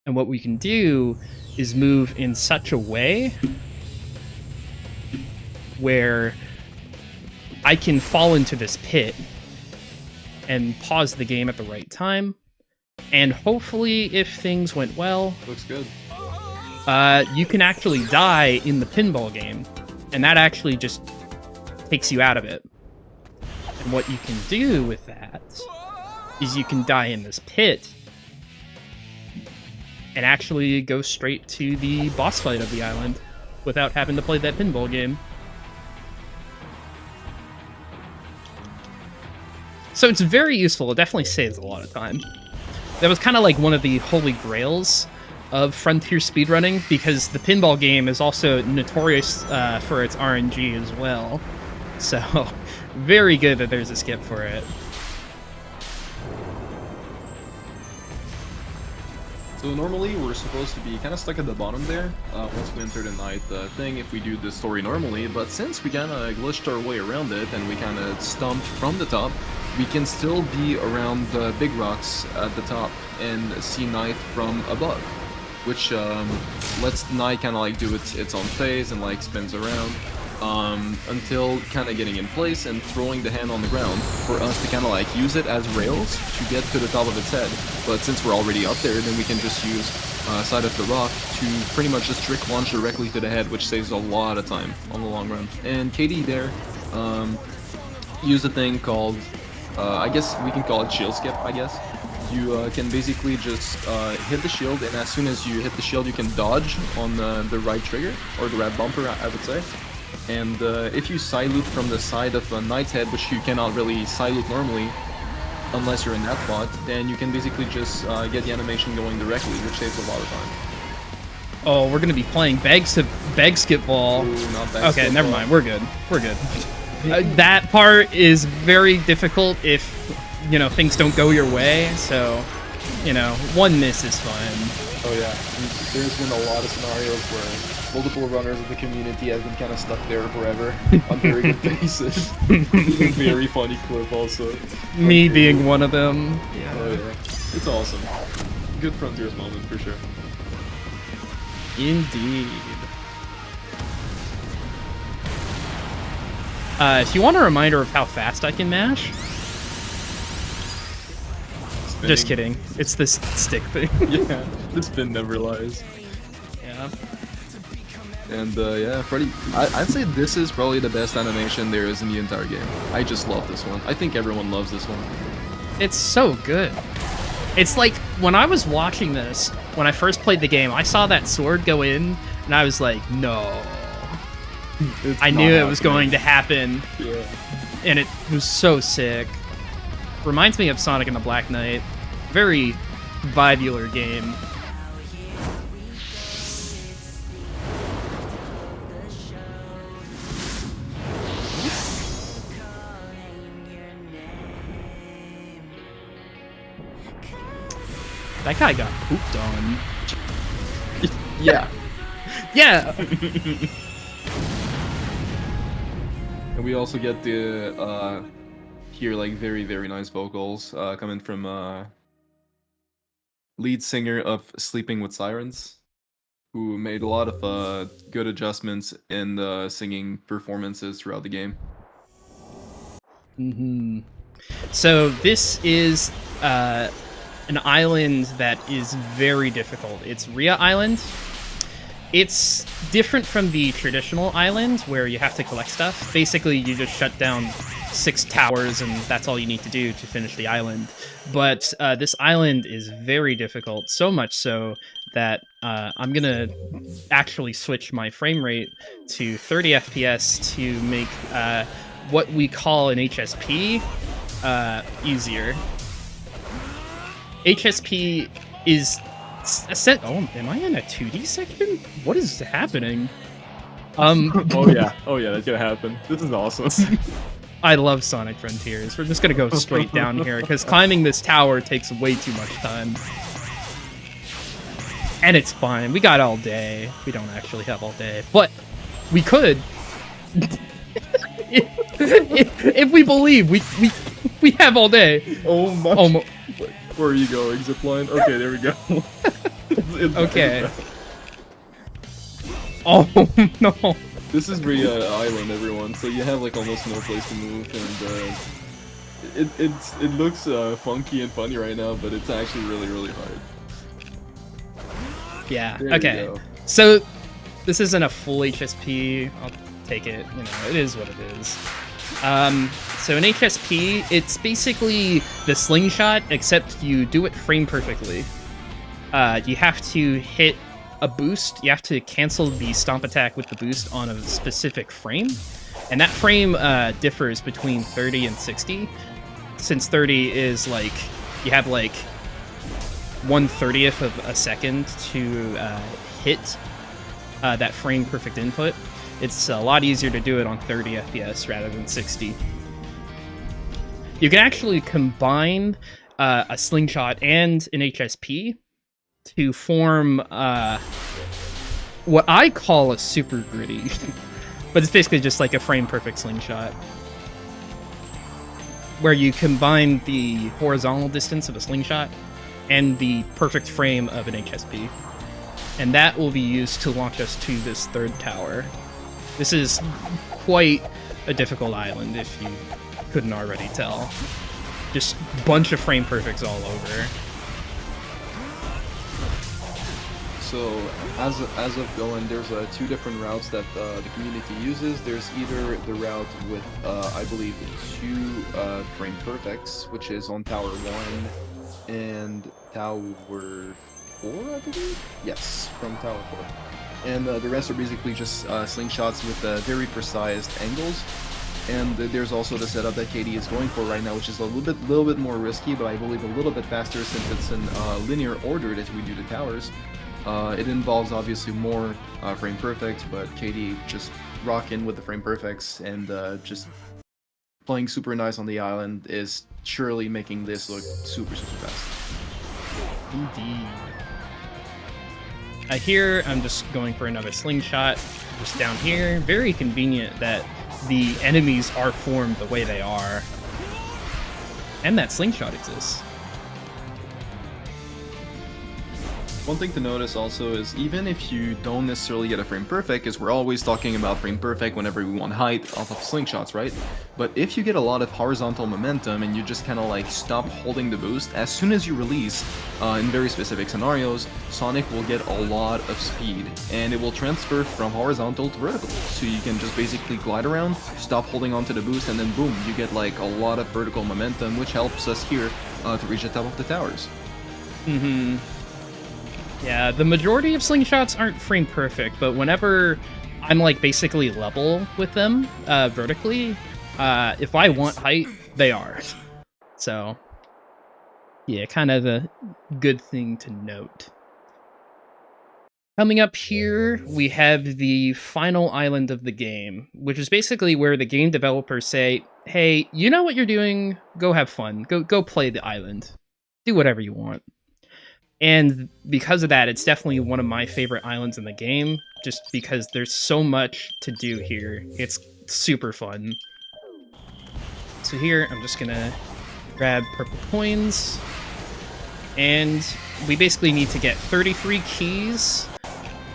B: And what we can do is move in such a way where I can fall into this pit and pause the game at the right time. And hopefully, if things went well,
C: Looks good.
B: you can actually die in the pinball game. And that actually just takes you out of it. And what you can do with that is you can die in this pit and actually go straight to the boss fight of the island without having to play that pinball game. So it's very useful. It definitely saves a lot of time. That was kind of like one of the holy grails of Frontier speedrunning, because the pinball game is also notorious for its RNG as well. So, very good that there's a skip for it.
C: So normally we're supposed to be kind of stuck at the bottom there once we enter the night thing if we do the story normally, but since we kind of glitched our way around it and we kind of stumped from the top, we can still be around the big rocks at the top and see night from above, which lets night kind of like do its own phase and like spins around until kind of getting in place and throwing the hand on the ground for us to kind of like use it as rails to get to the top of its head. But since we're already up there, then we can just use side of the rock to pretty much just trick launch directly to the head, which saves a lot of time on the long run. And Katie there used a thing called, I guess we can call it shield skip, I guess. You can basically just hit the shield, and as soon as you hit the shield, you can dodge on the right trigger, or the right bumper, I would say. And if you side loop from the side of a knight's head, which you cannot really side loop normally, unless you're in that spot, then you can basically just get the animation going directly, which saves a lot of time.
B: Oh, we're gonna be playing bag skip ball.
C: Ooh, not bag
B: Okay,
C: skip
B: never
C: ball.
B: mind. We're good. We're good. That part is very difficult if, you know, things don't go your way. So, you know, one miss is fine.
C: Oh yeah, there's been a lot of scenarios where multiple runners of the community have been kind of stuck there forever on very good bases. Very funny clip also.
B: Me being one of them. Yeah.
C: Oh yeah, it's awesome. Good Frontiers moment for sure.
B: Indeed. If you want a reminder of how fast I can mash,
C: Spinning.
B: just kidding. It's this stick thing.
C: Yeah, the spin never lies.
B: Yeah.
C: And yeah, Freddy, I'd say this is probably the best animation there is in the entire game. I just love this one. I think everyone loves this one.
B: It's so good. It's like, when I was watching this, when I first played the game, I saw that sword go in, and I was like, no.
C: It's
B: I
C: not
B: knew it was
C: happening.
B: going to happen,
C: Yeah.
B: and it was so sick. Reminds me of Sonic and the Black Knight. Very vibular game. That guy got pooped on.
C: Yeah.
B: Yeah!
C: And we also get the hear like very nice vocals coming from lead singer of Sleeping with Sirens, who made a lot of good adjustments in the singing performances throughout the game.
B: Mm-hmm. So this is an island that is very difficult. It's Rhea Island. It's different from the traditional island where you have to collect stuff. Basically, you just shut down 6 towers and that's all you need to do to finish the island. But this island is very difficult, so much so that I'm gonna actually switch my frame rate to 30 FPS to make what we call an HSP easier. HSP is a set. Oh, am I in a 2D section? What is happening?
C: Oh yeah, that's gonna happen. This is awesome.
B: I love Sonic Frontiers. We're just gonna go straight down here because climbing this tower takes way too much time. And it's fine. We got all day. We don't actually have all day, but we could. if we believe, we have all day.
C: Oh my.
B: Almost.
C: Where are you going? Zipline? Okay, there we go. It's
B: Okay. Oh no.
C: This is Ria Island, everyone. So you have like almost no place to move, and it looks funky and funny right now, but it's actually really hard.
B: Yeah.
C: There you
B: Okay.
C: go.
B: So this isn't a full HSP. I'll take it. You know, it is what it is. So in HSP, it's basically the slingshot, except you do it frame perfectly. You have to hit a boost. You have to cancel the stomp attack with the boost on a specific frame, and that frame differs between 30 and 60. Since 30 is like you have like 1/30th of a second to hit that frame perfect input. It's a lot easier to do it on 30 FPS rather than 60. You can actually combine a slingshot and an HSP to form what I call a super gritty, but it's basically just like a frame perfect slingshot, where you combine the horizontal distance of a slingshot and the perfect frame of an HSP, and that will be used to launch us to this third tower. This is quite a difficult island, if you couldn't already tell. Just bunch of frame perfects all over.
C: So as of going, there's two different routes that the community uses. There's either the route with I believe 2 frame perfects, which is on Tower 1 and Tower 4, I believe. Yes, from Tower 4. And the rest are basically just slingshots with very precise angles. And there's also the setup that Katie is going for right now, which is a little bit more risky, but I believe a little bit faster since it's in linear order that we do the towers. It involves obviously more frame perfects, but Katie just rocking with the frame perfects and just playing super nice on the island is surely making this look super fast.
B: Indeed. Here, I'm just going for another slingshot, just down here. Very convenient that the enemies are formed the way they are. And that slingshot exists.
C: One thing to notice also is even if you don't necessarily get a frame perfect, because we're always talking about frame perfect whenever we want height off of slingshots, right? But if you get a lot of horizontal momentum and you just kind of like stop holding the boost, as soon as you release, in very specific scenarios, Sonic will get a lot of speed and it will transfer from horizontal to vertical. So you can just basically glide around, stop holding onto the boost, and then boom, you get like a lot of vertical momentum, which helps us here to reach the top of the towers.
B: Mm-hmm. Yeah, the majority of slingshots aren't frame perfect, but whenever I'm like basically level with them vertically, if I want height, they are. So, yeah, kind of a good thing to note. Coming up here, we have the final island of the game, which is basically where the game developers say, hey, you know what you're doing? Go have fun. Go play the island. Do whatever you want. And because of that, it's definitely one of my favorite islands in the game, just because there's so much to do here. It's super fun. So here, I'm just gonna grab purple coins, and we basically need to get 33 keys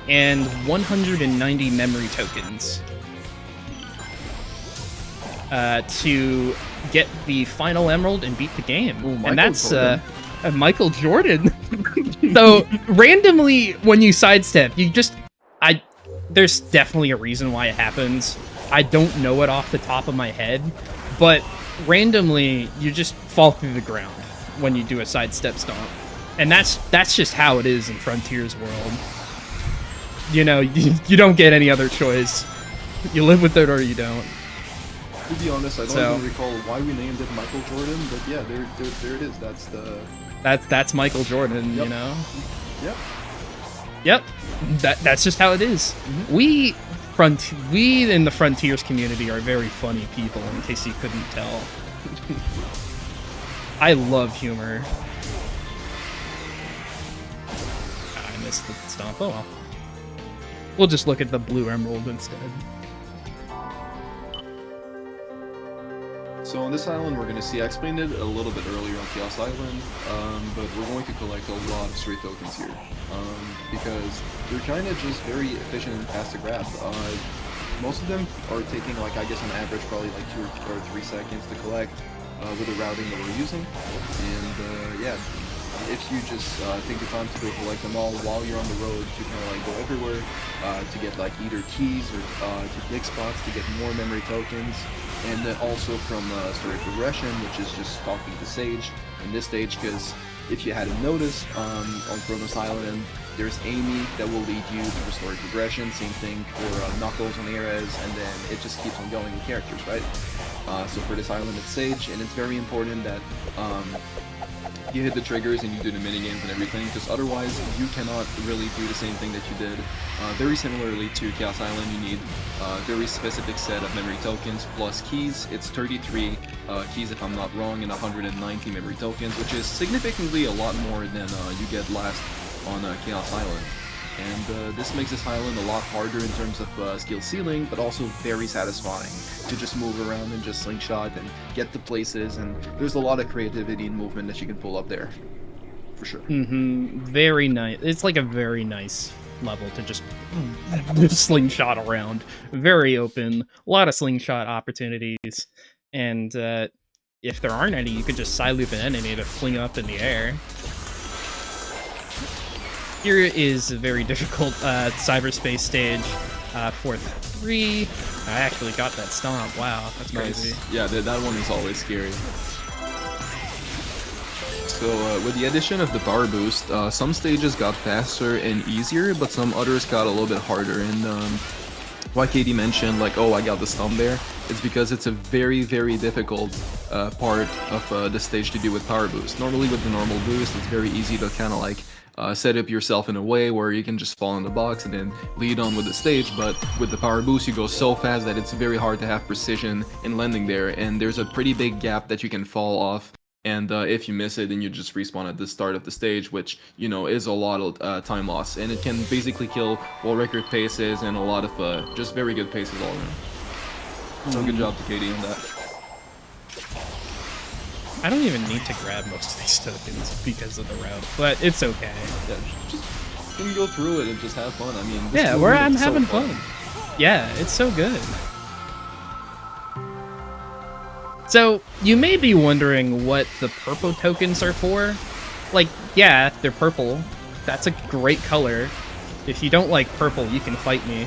B: and 190 memory tokens to get the final emerald and beat the game.
C: Ooh,
B: and that's
C: Jordan.
B: Michael Jordan. So randomly, when you sidestep, there's definitely a reason why it happens. I don't know it off the top of my head, but randomly you just fall through the ground when you do a sidestep stomp, and that's just how it is in Frontier's world. You know, you don't get any other choice. You live with it or you don't.
C: To be honest, I don't even recall why we named it Michael Jordan, but yeah, there it is. That's
B: Michael Jordan,
C: Yep.
B: You know?
C: Yep.
B: Yep. That's just how it is.
C: Mm-hmm.
B: We in the Frontiers community are very funny people, in case you couldn't tell. I love humor. I missed the stomp. Oh well. We'll just look at the blue emerald instead.
C: So on this island, we're going to see, I explained it a little bit earlier on Chaos Island, but we're going to collect a lot of stray tokens here, because they're kind of just very efficient and fast to grab. Most of them are taking, like, I guess on average, probably like 2 or 3 seconds to collect with the routing that we're using. And yeah, if you just take the time to go collect them all while you're on the road to kind of like go everywhere to get like either keys or to dig spots to get more memory tokens, and then also from story progression, which is just talking to Sage in this stage, because if you hadn't noticed, on Kronos Island, there's Amy that will lead you to the story progression, same thing for Knuckles on Ares, and then it just keeps on going with characters, right? So for this island, it's Sage, and it's very important that you hit the triggers and you do the minigames and everything, because otherwise you cannot really do the same thing that you did. Very similarly to Chaos Island, you need a very specific set of memory tokens plus keys. It's 33 keys if I'm not wrong, and 190 memory tokens, which is significantly a lot more than you get last on Chaos Island. And this makes this island a lot harder in terms of skill ceiling, but also very satisfying to just move around and just slingshot and get to places, and there's a lot of creativity and movement that you can pull up there, for sure.
B: Very nice. It's like a very nice level to just slingshot around. Very open, a lot of slingshot opportunities, and if there aren't any, you could just side loop an enemy to fling up in the air. Here is a very difficult cyberspace stage, 4th 3. I actually got that stomp. Wow, that's crazy.
C: Nice. Yeah, that one is always scary. So with the addition of the power boost, some stages got faster and easier, but some others got a little bit harder. And why Katie mentioned, like, oh, I got the stomp there, it's because it's a very, very difficult part of the stage to do with power boost. Normally with the normal boost, it's very easy to kind of like set up yourself in a way where you can just fall in the box and then lead on with the stage, but with the power boost you go so fast that it's very hard to have precision in landing there, and there's a pretty big gap that you can fall off, and if you miss it then you just respawn at the start of the stage, which, you know, is a lot of time loss, and it can basically kill world record paces and a lot of just very good paces all around. So good job to Katie on that.
B: I don't even need to grab most of these tokens because of the route, but it's okay.
C: Yeah, just can go through it and just have fun. I mean,
B: yeah, I'm having fun. Yeah, it's so good. So, you may be wondering what the purple tokens are for. Like, yeah, they're purple. That's a great color. If you don't like purple, you can fight me.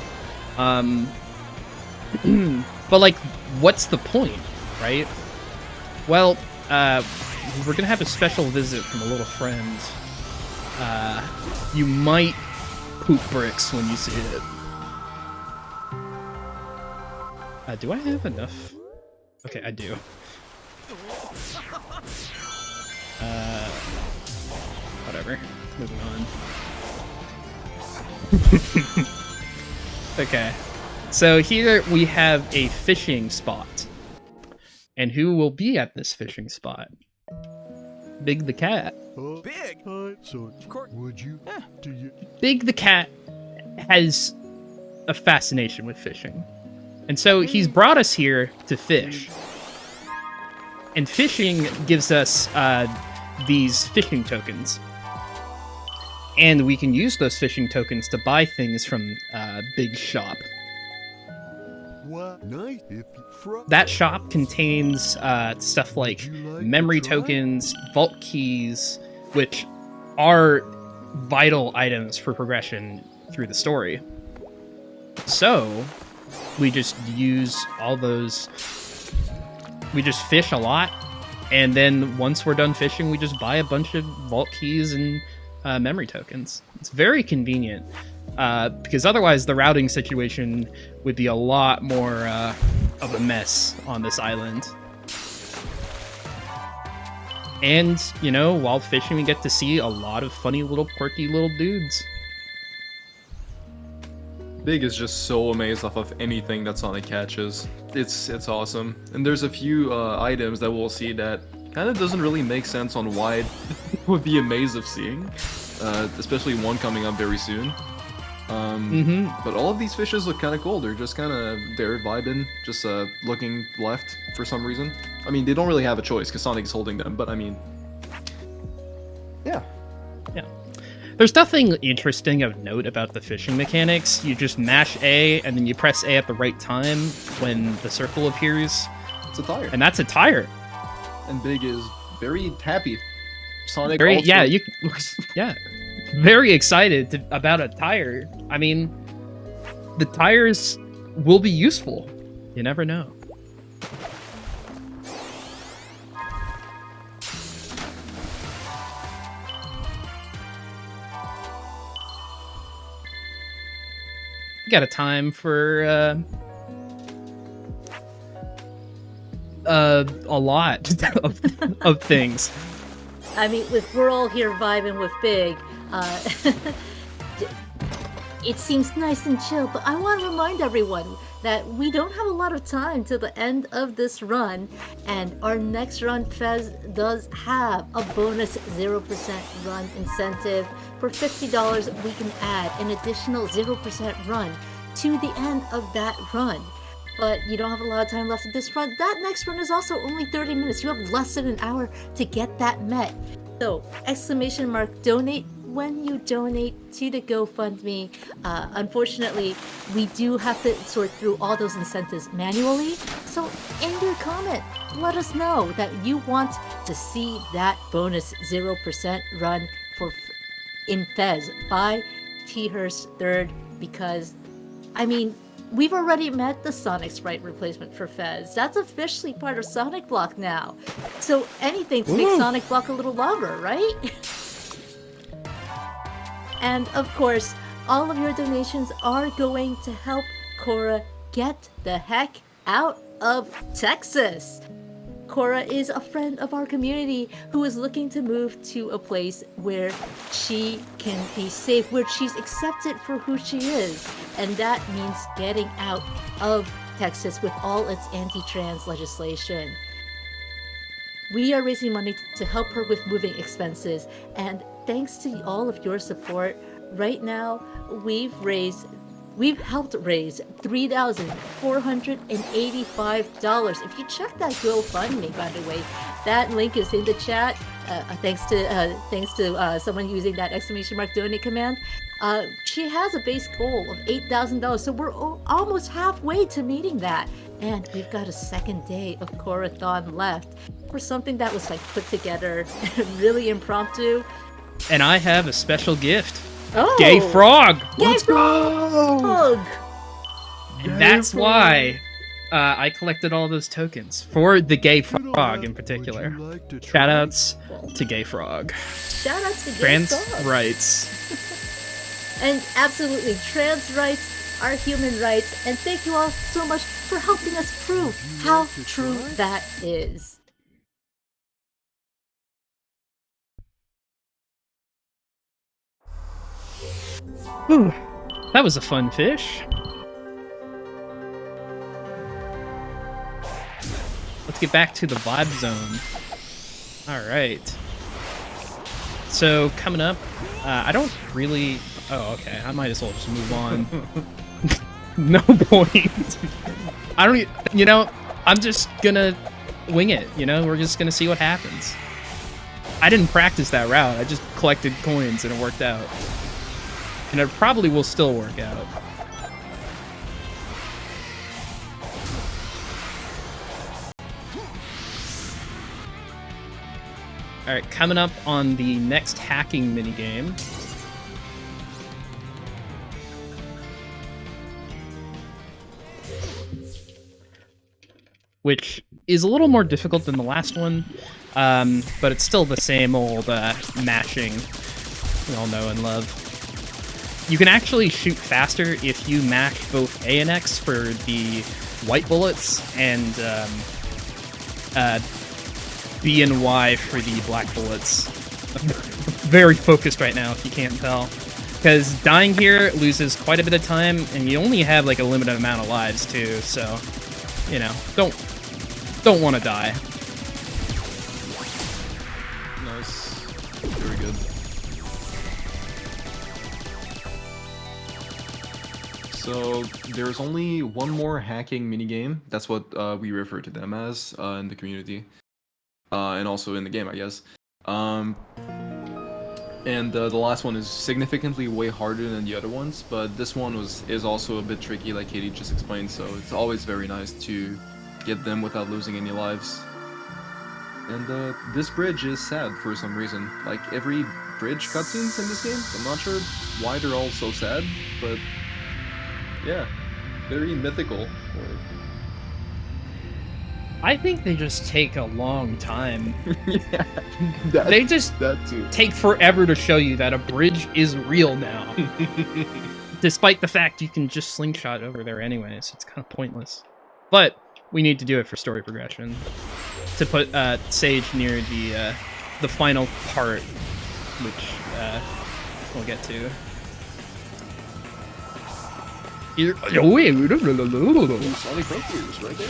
B: But, like, what's the point, right? Well, we're gonna have a special visit from a little friend. You might poop bricks when you see it. Do I have enough? Okay, I do. Whatever. Moving on. Okay. So here we have a fishing spot. And who will be at this fishing spot? Big the cat.
E: Big? So, would you? Do you?
B: Big the cat has a fascination with fishing. And so he's brought us here to fish. And fishing gives us these fishing tokens. And we can use those fishing tokens to buy things from Big's shop.
E: What? Nice.
B: That shop contains stuff like memory tokens, vault keys, which are vital items for progression through the story. So, we just use all those... We just fish a lot, and then once we're done fishing, we just buy a bunch of vault keys and memory tokens. It's very convenient. Because otherwise the routing situation would be a lot more of a mess on this island. And, you know, while fishing we get to see a lot of funny little quirky little dudes.
C: Big is just so amazed off of anything that Sonic catches. It's awesome. And there's a few items that we'll see that kind of doesn't really make sense on why it would be amazed of seeing. Especially one coming up very soon. But all of these fishes look kind of cool. They're just kind of they're vibing, just looking left for some reason. I mean, they don't really have a choice because Sonic's holding them. But I mean, yeah.
B: Yeah. There's nothing interesting of note about the fishing mechanics. You just mash A, and then you press A at the right time when the circle appears.
C: It's a tire.
B: And that's a tire.
C: And Big is very happy. Sonic
B: Very,
C: also
B: yeah,
C: looks...
B: yeah. Very excited about a tire. I mean, the tires will be useful. You never know. You got a time for a lot of things.
A: I mean, if we're all here vibing with Big, it seems nice and chill, but I want to remind everyone that we don't have a lot of time till the end of this run, and our next run, Fez does have a bonus 0% run incentive. For $50, we can add an additional 0% run to the end of that run. But you don't have a lot of time left of this run. That next run is also only 30 minutes. You have less than an hour to get that met. So, !donate when you donate to the GoFundMe. Unfortunately, we do have to sort through all those incentives manually. So, in your comment, let us know that you want to see that bonus 0% run in Fez by T-Hurst 3rd, because, I mean, we've already met the Sonic Sprite replacement for Fez. That's officially part of Sonic Block now. So anything to make Sonic Block a little longer, right? And of course, all of your donations are going to help Cora get the heck out of Texas. Cora is a friend of our community who is looking to move to a place where she can be safe, where she's accepted for who she is. And that means getting out of Texas with all its anti-trans legislation. We are raising money to help her with moving expenses, and thanks to all of your support, right now we've helped raise $3,485. If you check that GoFundMe, by the way, that link is in the chat. Thanks to someone using that !donate command. She has a base goal of $8,000, so we're almost halfway to meeting that. And we've got a second day of Corathon left for something that was like put together really impromptu.
B: And I have a special gift.
A: Oh,
B: Gay Frog!
A: Let's go!
B: And that's why I collected all those tokens for the Gay Frog in particular. Shoutouts to Gay Frog.
A: Shoutouts to Gay
B: Trans
A: Frog.
B: rights.
A: And absolutely, trans rights are human rights. And thank you all so much for helping us prove how true that is.
B: Whew. That was a fun fish. Let's get back to the vibe zone. Alright. So, coming up, I don't really... Oh, okay. I might as well just move on. No point. I don't... You know, I'm just gonna wing it, you know? We're just gonna see what happens. I didn't practice that route. I just collected coins and it worked out. And it probably will still work out. Alright, coming up on the next hacking minigame. Which is a little more difficult than the last one, but it's still the same old mashing we all know and love. You can actually shoot faster if you mash both A and X for the white bullets and B and Y for the black bullets. Very focused right now, if you can't tell. Because dying here loses quite a bit of time, and you only have like a limited amount of lives too, so, you know, don't want to die.
C: Nice. Very good. So there's only one more hacking minigame. That's what we refer to them as in the community, and also in the game, I guess. And the last one is significantly way harder than the other ones, but this one is also a bit tricky, like Katie just explained. So it's always very nice to get them without losing any lives. And this bridge is sad for some reason. Like every bridge cutscenes in this game, I'm not sure why they're all so sad, but yeah, very mythical.
B: I think they just take a long time.
C: Yeah,
B: They just
C: that too.
B: take forever to show you that a bridge is real now. Despite the fact you can just slingshot over there anyways. It's kind of pointless. But we need to do it for story progression. To put Sage near the final part, which we'll get to.
C: Sonic Frontiers right there.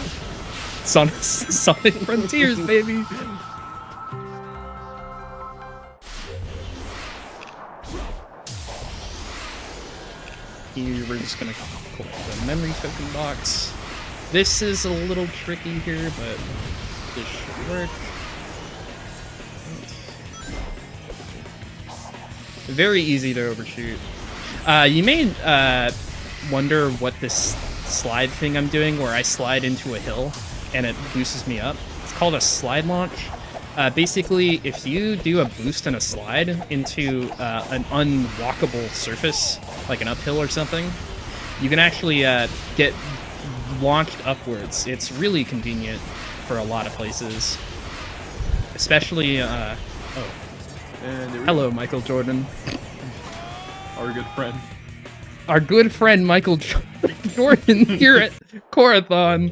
B: Sonic Frontiers, baby! Here, we're just gonna collect the memory token box. This is a little tricky here, but this should work. Very easy to overshoot. You may wonder what this slide thing I'm doing, where I slide into a hill and it boosts me up. It's called a slide launch. Basically, if you do a boost and a slide into an unwalkable surface, like an uphill or something, you can actually get launched upwards. It's really convenient for a lot of places. Especially,
C: And there we
B: hello, Michael Jordan.
C: go. Our good friend.
B: Our good friend Michael Jordan here at Corathon.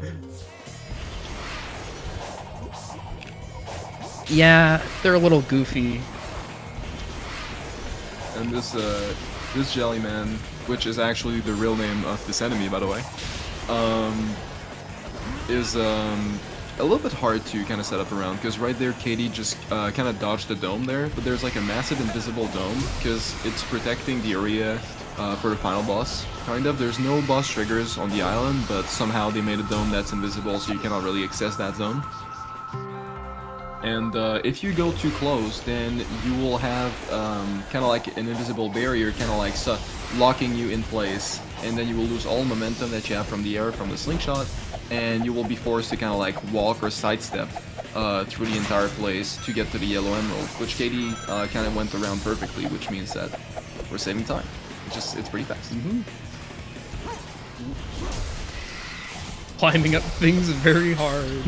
B: Yeah, they're a little goofy.
C: And this Jelly Man, which is actually the real name of this enemy, by the way, is a little bit hard to kind of set up around, because right there Katie just kind of dodged the dome there, but there's like a massive invisible dome because it's protecting the area for the final boss. Kind of. There's no boss triggers on the island, but somehow they made a dome that's invisible, so you cannot really access that zone. And if you go too close, then you will have kind of like an invisible barrier, kind of like locking you in place, and then you will lose all momentum that you have from the air, from the slingshot, and you will be forced to kind of like walk or sidestep through the entire place to get to the yellow emerald, which Katie kind of went around perfectly, which means that we're saving time. It's pretty fast.
B: Climbing up things is very hard.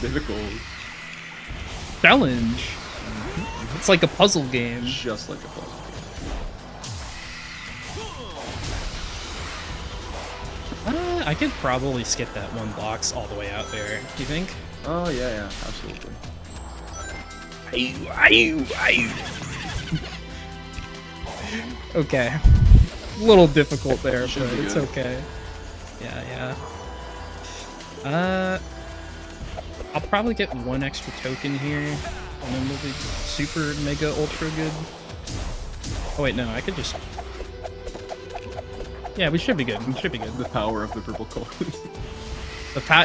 C: Difficult.
B: Challenge. It's like a puzzle game.
C: Just like a puzzle.
B: I could probably skip that one box all the way out there. Do you think?
C: Oh yeah, absolutely.
B: Okay. A little difficult there,
C: Should
B: but
C: be
B: it's
C: good.
B: okay. Yeah. I'll probably get one extra token here, and then we'll be super mega ultra good. Oh wait, no, I could just... Yeah, we should be good. We should be good.
C: The power of the purple coin.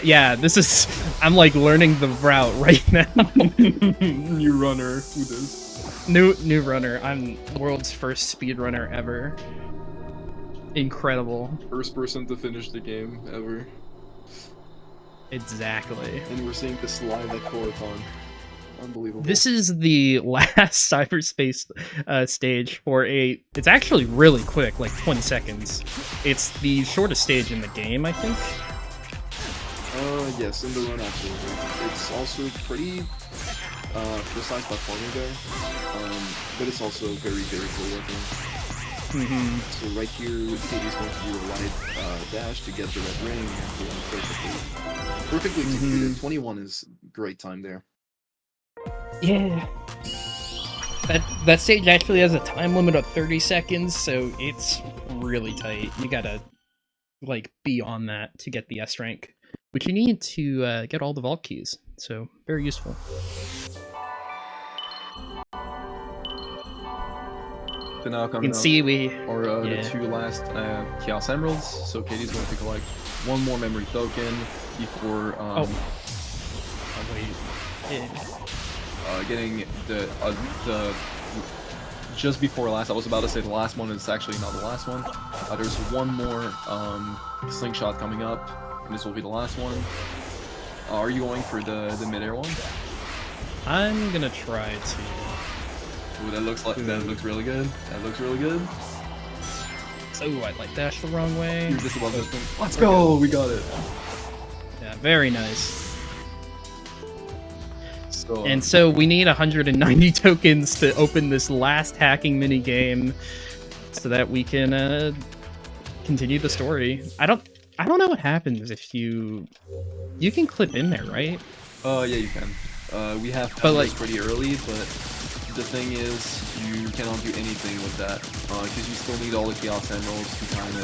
B: Yeah, this is... I'm like learning the route right now.
C: New runner, who does?
B: New runner. I'm world's first speedrunner ever. Incredible.
C: First person to finish the game ever.
B: Exactly.
C: And we're seeing this live at Corathon. Unbelievable.
B: This is the last cyberspace stage for a... It's actually really quick, like 20 seconds. It's the shortest stage in the game, I think.
C: Yes, in the run absolutely. It's also pretty precise platforming there. But it's also very, very cool looking. So right here, Katie's going to do a light dash to get the red ring and perfectly executed. 21 is great time there.
B: Yeah. That stage actually has a time limit of 30 seconds, so it's really tight. You gotta, like, be on that to get the S rank, which you need to get all the vault keys, so very useful.
C: But now
B: You
C: coming
B: can
C: up
B: see we.
C: are
B: yeah.
C: the 2 last Chaos Emeralds. So Katie's going to collect 1 more memory token before
B: Oh wait. Yeah.
C: getting the just before last. I was about to say the last one. It's actually not the last one. There's 1 more slingshot coming up, and this will be the last one. Are you going for the mid-air one?
B: I'm gonna try to.
C: Ooh, that looks really good. That looks really good.
B: Oh, I like dashed the wrong way.
C: You're just above this one. Let's go! We got it.
B: Yeah, very nice.
C: So,
B: And so we need 190 tokens to open this last hacking mini game, so that we can continue the story. I don't know what happens if you can clip in there, right?
C: yeah, you can. We have
B: But,
C: found
B: like-
C: this pretty early, but the thing is, you cannot do anything with that, because you still need all the Chaos Emeralds to kind of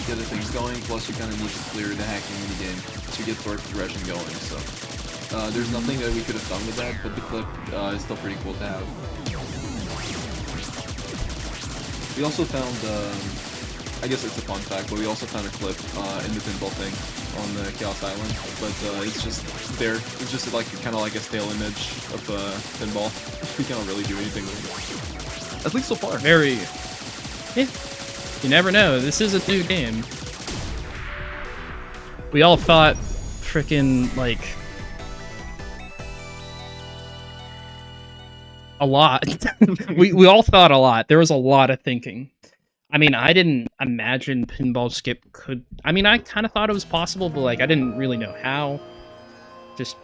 C: get the things going, plus you kind of need to clear the hacking minigame to get Sword progression going, so there's nothing that we could have done with that, but the clip is still pretty cool to have. We also found, I guess it's a fun fact, but we also found a clip in the pinball thing on the Chaos Island, but it's just there. It's just like kind of like a stale image of pinball. We cannot really do anything with it. At least so far.
B: Very. Yeah. You never know. This is a new game. We all thought frickin' like a lot. we all thought a lot. There was a lot of thinking. I mean, I didn't imagine Pinball Skip could... I mean, I kind of thought it was possible, but, like, I didn't really know how. Just...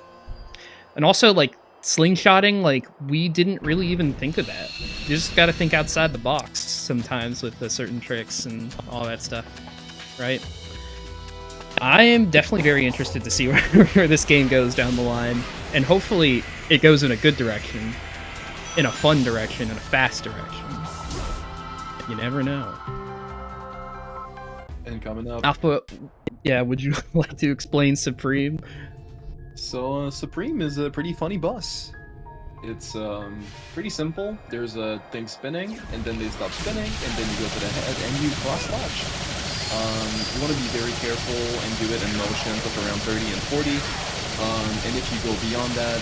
B: And also, like, slingshotting, like, we didn't really even think of that. You just gotta think outside the box sometimes with the certain tricks and all that stuff, right? I am definitely very interested to see where this game goes down the line. And hopefully it goes in a good direction. In a fun direction, in a fast direction. You never know.
C: And coming up.
B: Alpha, yeah, would you like to explain Supreme?
C: So Supreme is a pretty funny boss. It's pretty simple. There's a thing spinning, and then they stop spinning, and then you go to the head, and you cross slash. You want to be very careful and do it in motions of around 30 and 40. And if you go beyond that,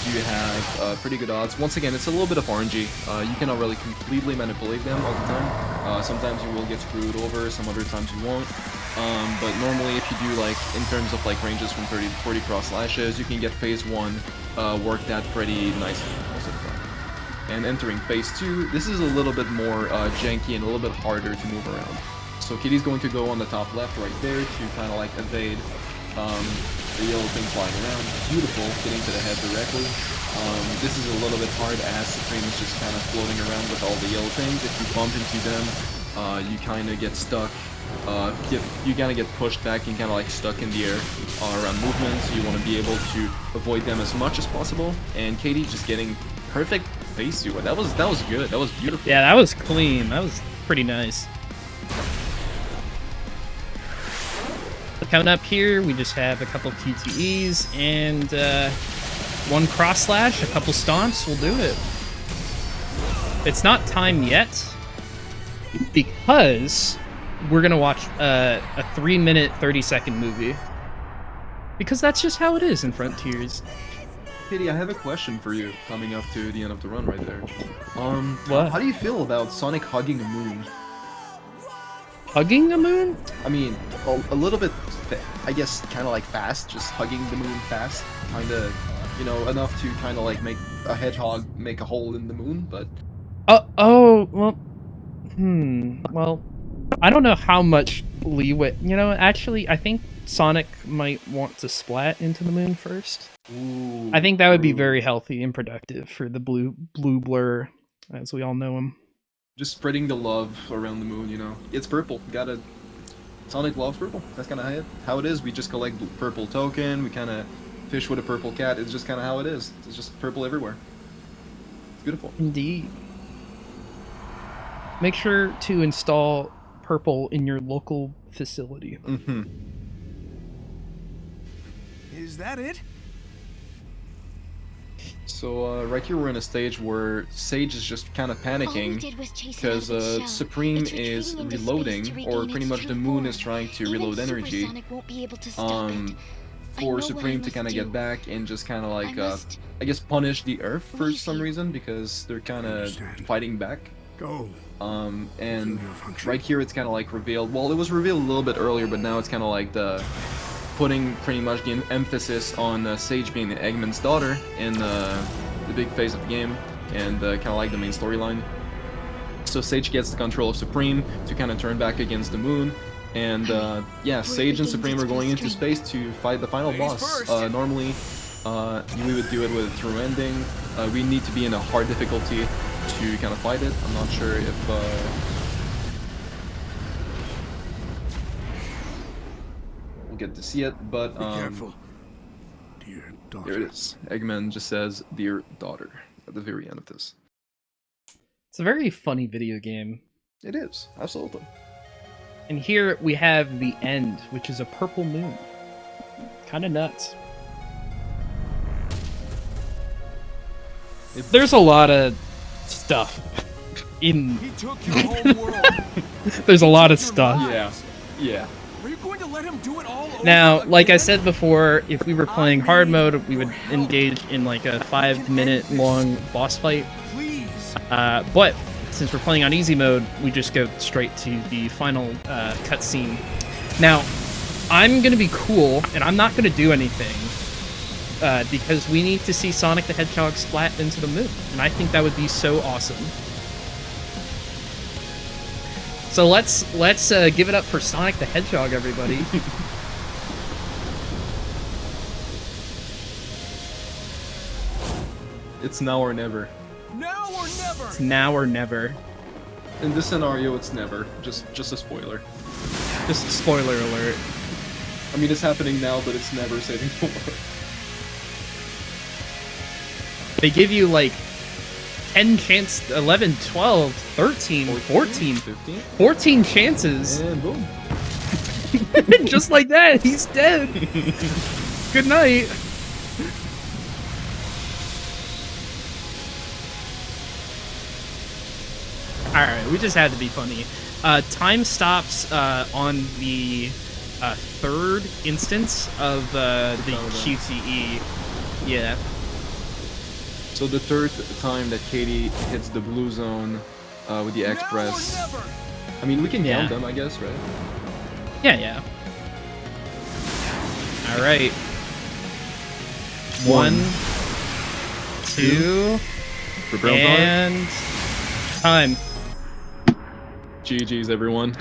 C: you have pretty good odds. Once again, it's a little bit of RNG. You cannot really completely manipulate them all the time. Sometimes you will get screwed over, some other times you won't. But normally if you do like, in terms of like ranges from 30 to 40 cross slashes, you can get phase 1 worked out pretty nicely most of the time. And entering phase 2, this is a little bit more janky and a little bit harder to move around. So Kitty's going to go on the top left right there to kind of like evade the yellow thing flying around. Beautiful, getting to the head directly. This is a little bit hard as Supreme is just kind of floating around with all the yellow things. If you bump into them, you kind of get stuck. You kind of get pushed back and kind of like stuck in the air around movements. So you want to be able to avoid them as much as possible. And Katie just getting perfect face to it. That was good. That was beautiful.
B: Yeah, that was clean. That was pretty nice. Coming up here, we just have a couple QTEs and 1 cross slash, a couple stomps. We'll do it. It's not time yet because we're gonna watch a 3-minute, 30-second movie. Because that's just how it is in Frontiers.
C: Kitty, I have a question for you coming up to the end of the run right there.
B: What?
C: How do you feel about Sonic hugging a moon?
B: Hugging a moon?
C: I mean, a little bit, I guess, kind of like fast, just hugging the moon fast. Kind of, you know, enough to kind of like make a hedgehog make a hole in the moon, but...
B: Well, well, I don't know how much leeway, you know, actually, I think Sonic might want to splat into the moon first.
C: Ooh,
B: I think that would be very healthy and productive for the blue blur, as we all know him.
C: just spreading the love around the moon, you know. It's purple. Gotta... Sonic loves purple. That's kind of how it is. We just collect purple token. We kind of fish with a purple cat. It's just kind of how it is. It's just purple everywhere. It's beautiful.
B: Indeed. Make sure to install purple in your local facility.
C: Mm-hmm.
E: Is that it?
C: So right here we're in a stage where Sage is just kind of
D: All we
C: panicking
D: did was chase it
C: because
D: out of the shell.
C: Supreme
D: It's
C: is
D: retreating into space
C: reloading,
D: to
C: or
D: regain
C: pretty
D: its
C: much
D: true
C: the moon is
D: form.
C: trying to
D: Even
C: reload energy.
D: Supersonic won't be able to stop it. I know
C: For
D: what
C: Supreme
D: I
C: to kind of
D: must
C: get
D: do.
C: back and just kind of
D: I
C: like,
D: must
C: I guess, punish the Earth for
D: leave
C: some
D: you.
C: reason because they're kind of
E: understand.
C: fighting back.
E: Go.
C: And
E: Fulfill your function.
C: right here it's kind of like revealed. Well, it was revealed a little bit earlier, but now it's kind of like the putting pretty much the emphasis on Sage being Eggman's daughter in the big phase of the game, and kind of like the main storyline. So Sage gets the control of Supreme to kind of turn back against the moon, and yeah, Sage and Supreme are going into space to fight the final boss. Normally, we would do it with a true ending. We need to be in a hard difficulty to kind of fight it. I'm not sure if we'll get to see it, but
E: Be careful. Dear daughter.
C: there it is. Eggman just says, "Dear daughter," at the very end of this.
B: It's a very funny video game.
C: It is, absolutely.
B: And here we have the end, which is a purple moon. Kind of nuts. There's a lot of stuff in.
F: He took your whole world.
B: There's a lot of stuff.
C: Yeah, yeah.
F: Are you going to let him do it all over
B: Now, like I
F: again?
B: said before, if we were playing hard mode, we would engage in like a 5-minute long boss fight.
F: Please.
B: But since we're playing on easy mode, we just go straight to the final cutscene. Now, I'm gonna be cool, and I'm not gonna do anything because we need to see Sonic the Hedgehog splat into the moon, and I think that would be so awesome. So let's give it up for Sonic the Hedgehog, everybody.
C: It's now or never.
F: Now or never.
B: It's now or never.
C: In this scenario, it's never. Just a spoiler.
B: Just a spoiler alert.
C: I mean, it's happening now, but it's never saving for.
B: They give you like 10 chance, 11, 12, 13, 14,
C: 15?
B: 14 chances.
C: And boom.
B: Just like that, he's dead. Good night. Alright, we just had to be funny. Time stops on the third instance of the QTE. Yeah.
C: So the third time that Katie hits the blue zone with the Express.
F: Now or never.
C: I mean, we can
B: Yeah.
C: count them, I guess, right?
B: Yeah. Alright. 1, 2,
C: For Brown Heart.
B: and time.
C: GG's, everyone.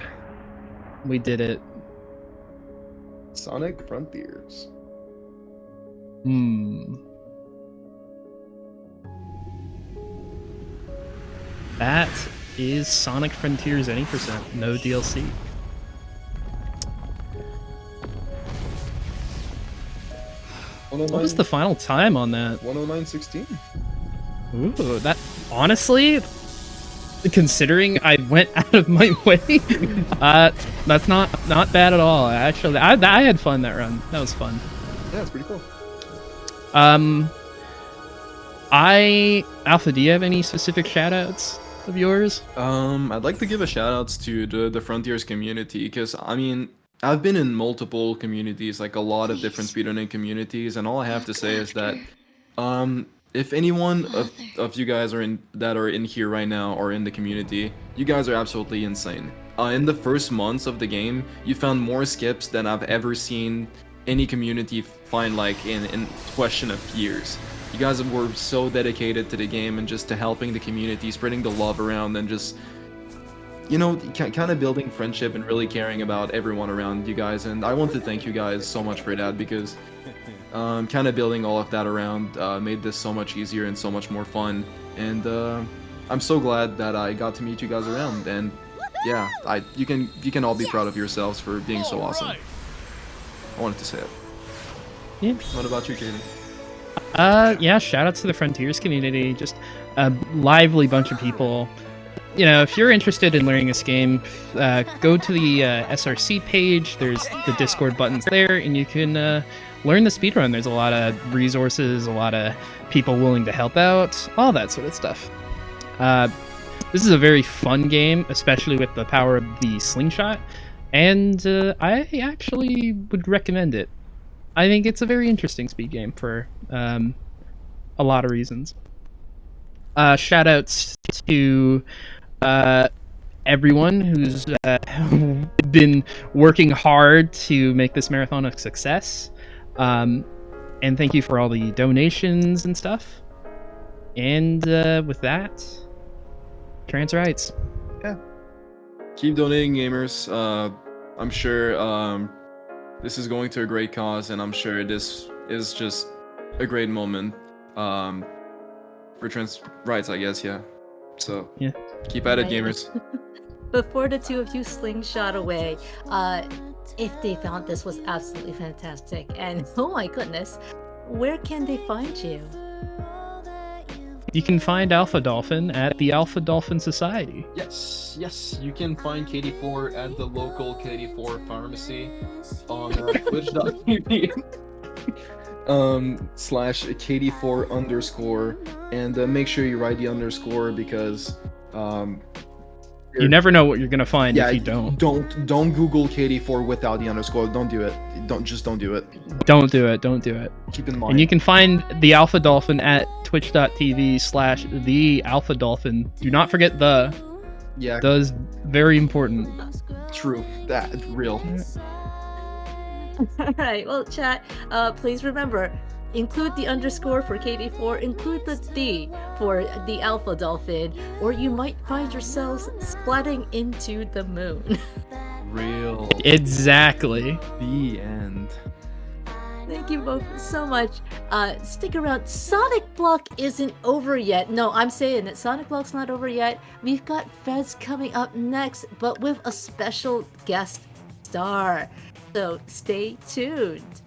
B: We did it.
C: Sonic Frontiers.
B: That is Sonic Frontiers any %, no DLC. What was the final time on that?
C: 109.16.
B: Ooh, that honestly, considering I went out of my way, that's not bad at all. Actually, I had fun that run. That was fun.
C: Yeah, it's pretty cool.
B: Alpha, do you have any specific shoutouts of yours?
C: I'd like to give a shout outs to the Frontiers community, because I mean, I've been in multiple communities, like a lot of different speedrunning communities, and all I have to say is that if anyone of you guys are in here right now or in the community, you guys are absolutely insane. In the first months of the game, you found more skips than I've ever seen any community find, like in question of years. You guys were so dedicated to the game and just to helping the community, spreading the love around, and just, you know, kind of building friendship and really caring about everyone around you guys. And I want to thank you guys so much for that, because kind of building all of that around made this so much easier and so much more fun. And I'm so glad that I got to meet you guys around. And yeah, you can all be proud of yourselves for being so awesome. I wanted to say it.
B: Yeah.
C: What about you, Katie?
B: Yeah, shout out to the Frontiers community. Just a lively bunch of people. You know, if you're interested in learning this game, go to the SRC page. There's the Discord buttons there, and you can learn the speedrun. There's a lot of resources, a lot of people willing to help out, all that sort of stuff. This is a very fun game, especially with the power of the slingshot, and I actually would recommend it. I think it's a very interesting speed game for a lot of reasons. Shout outs to everyone who's been working hard to make this marathon a success. And thank you for all the donations and stuff. And with that, trans rights.
C: Keep donating, gamers. I'm sure this is going to a great cause, and I'm sure this is just a great moment for trans rights, I guess. Yeah. So
B: yeah,
C: keep at it,
A: Right.
C: gamers.
A: Before the two of you slingshot away, if they found this was absolutely fantastic, and oh my goodness, where can they find you?
B: you can find Alpha Dolphin at the Alpha Dolphin Society.
C: Yes, you can find Katie4 at the local Katie4 pharmacy on twitch.tv slash Katie4 _ and make sure you write the underscore because
B: You never know what you're gonna find if you don't.
C: Don't Google Katie4 without the underscore. Don't do it. Don't do it.
B: Don't do it. Don't do it.
C: Keep in mind.
B: And you can find the Alpha Dolphin at twitch.tv slash the Alpha Dolphin. Do not forget the.
C: Yeah,
B: The is very important.
C: true. That real.
A: All right, well, chat, please remember, include the underscore for Katie4, include the D for the Alpha Dolphin, or you might find yourselves splatting into the moon.
C: Real.
B: Exactly.
C: The end.
A: Thank you both so much. Stick around. Sonic Block isn't over yet. No, I'm saying that Sonic Block's not over yet. We've got Feds coming up next, but with a special guest star. So stay tuned.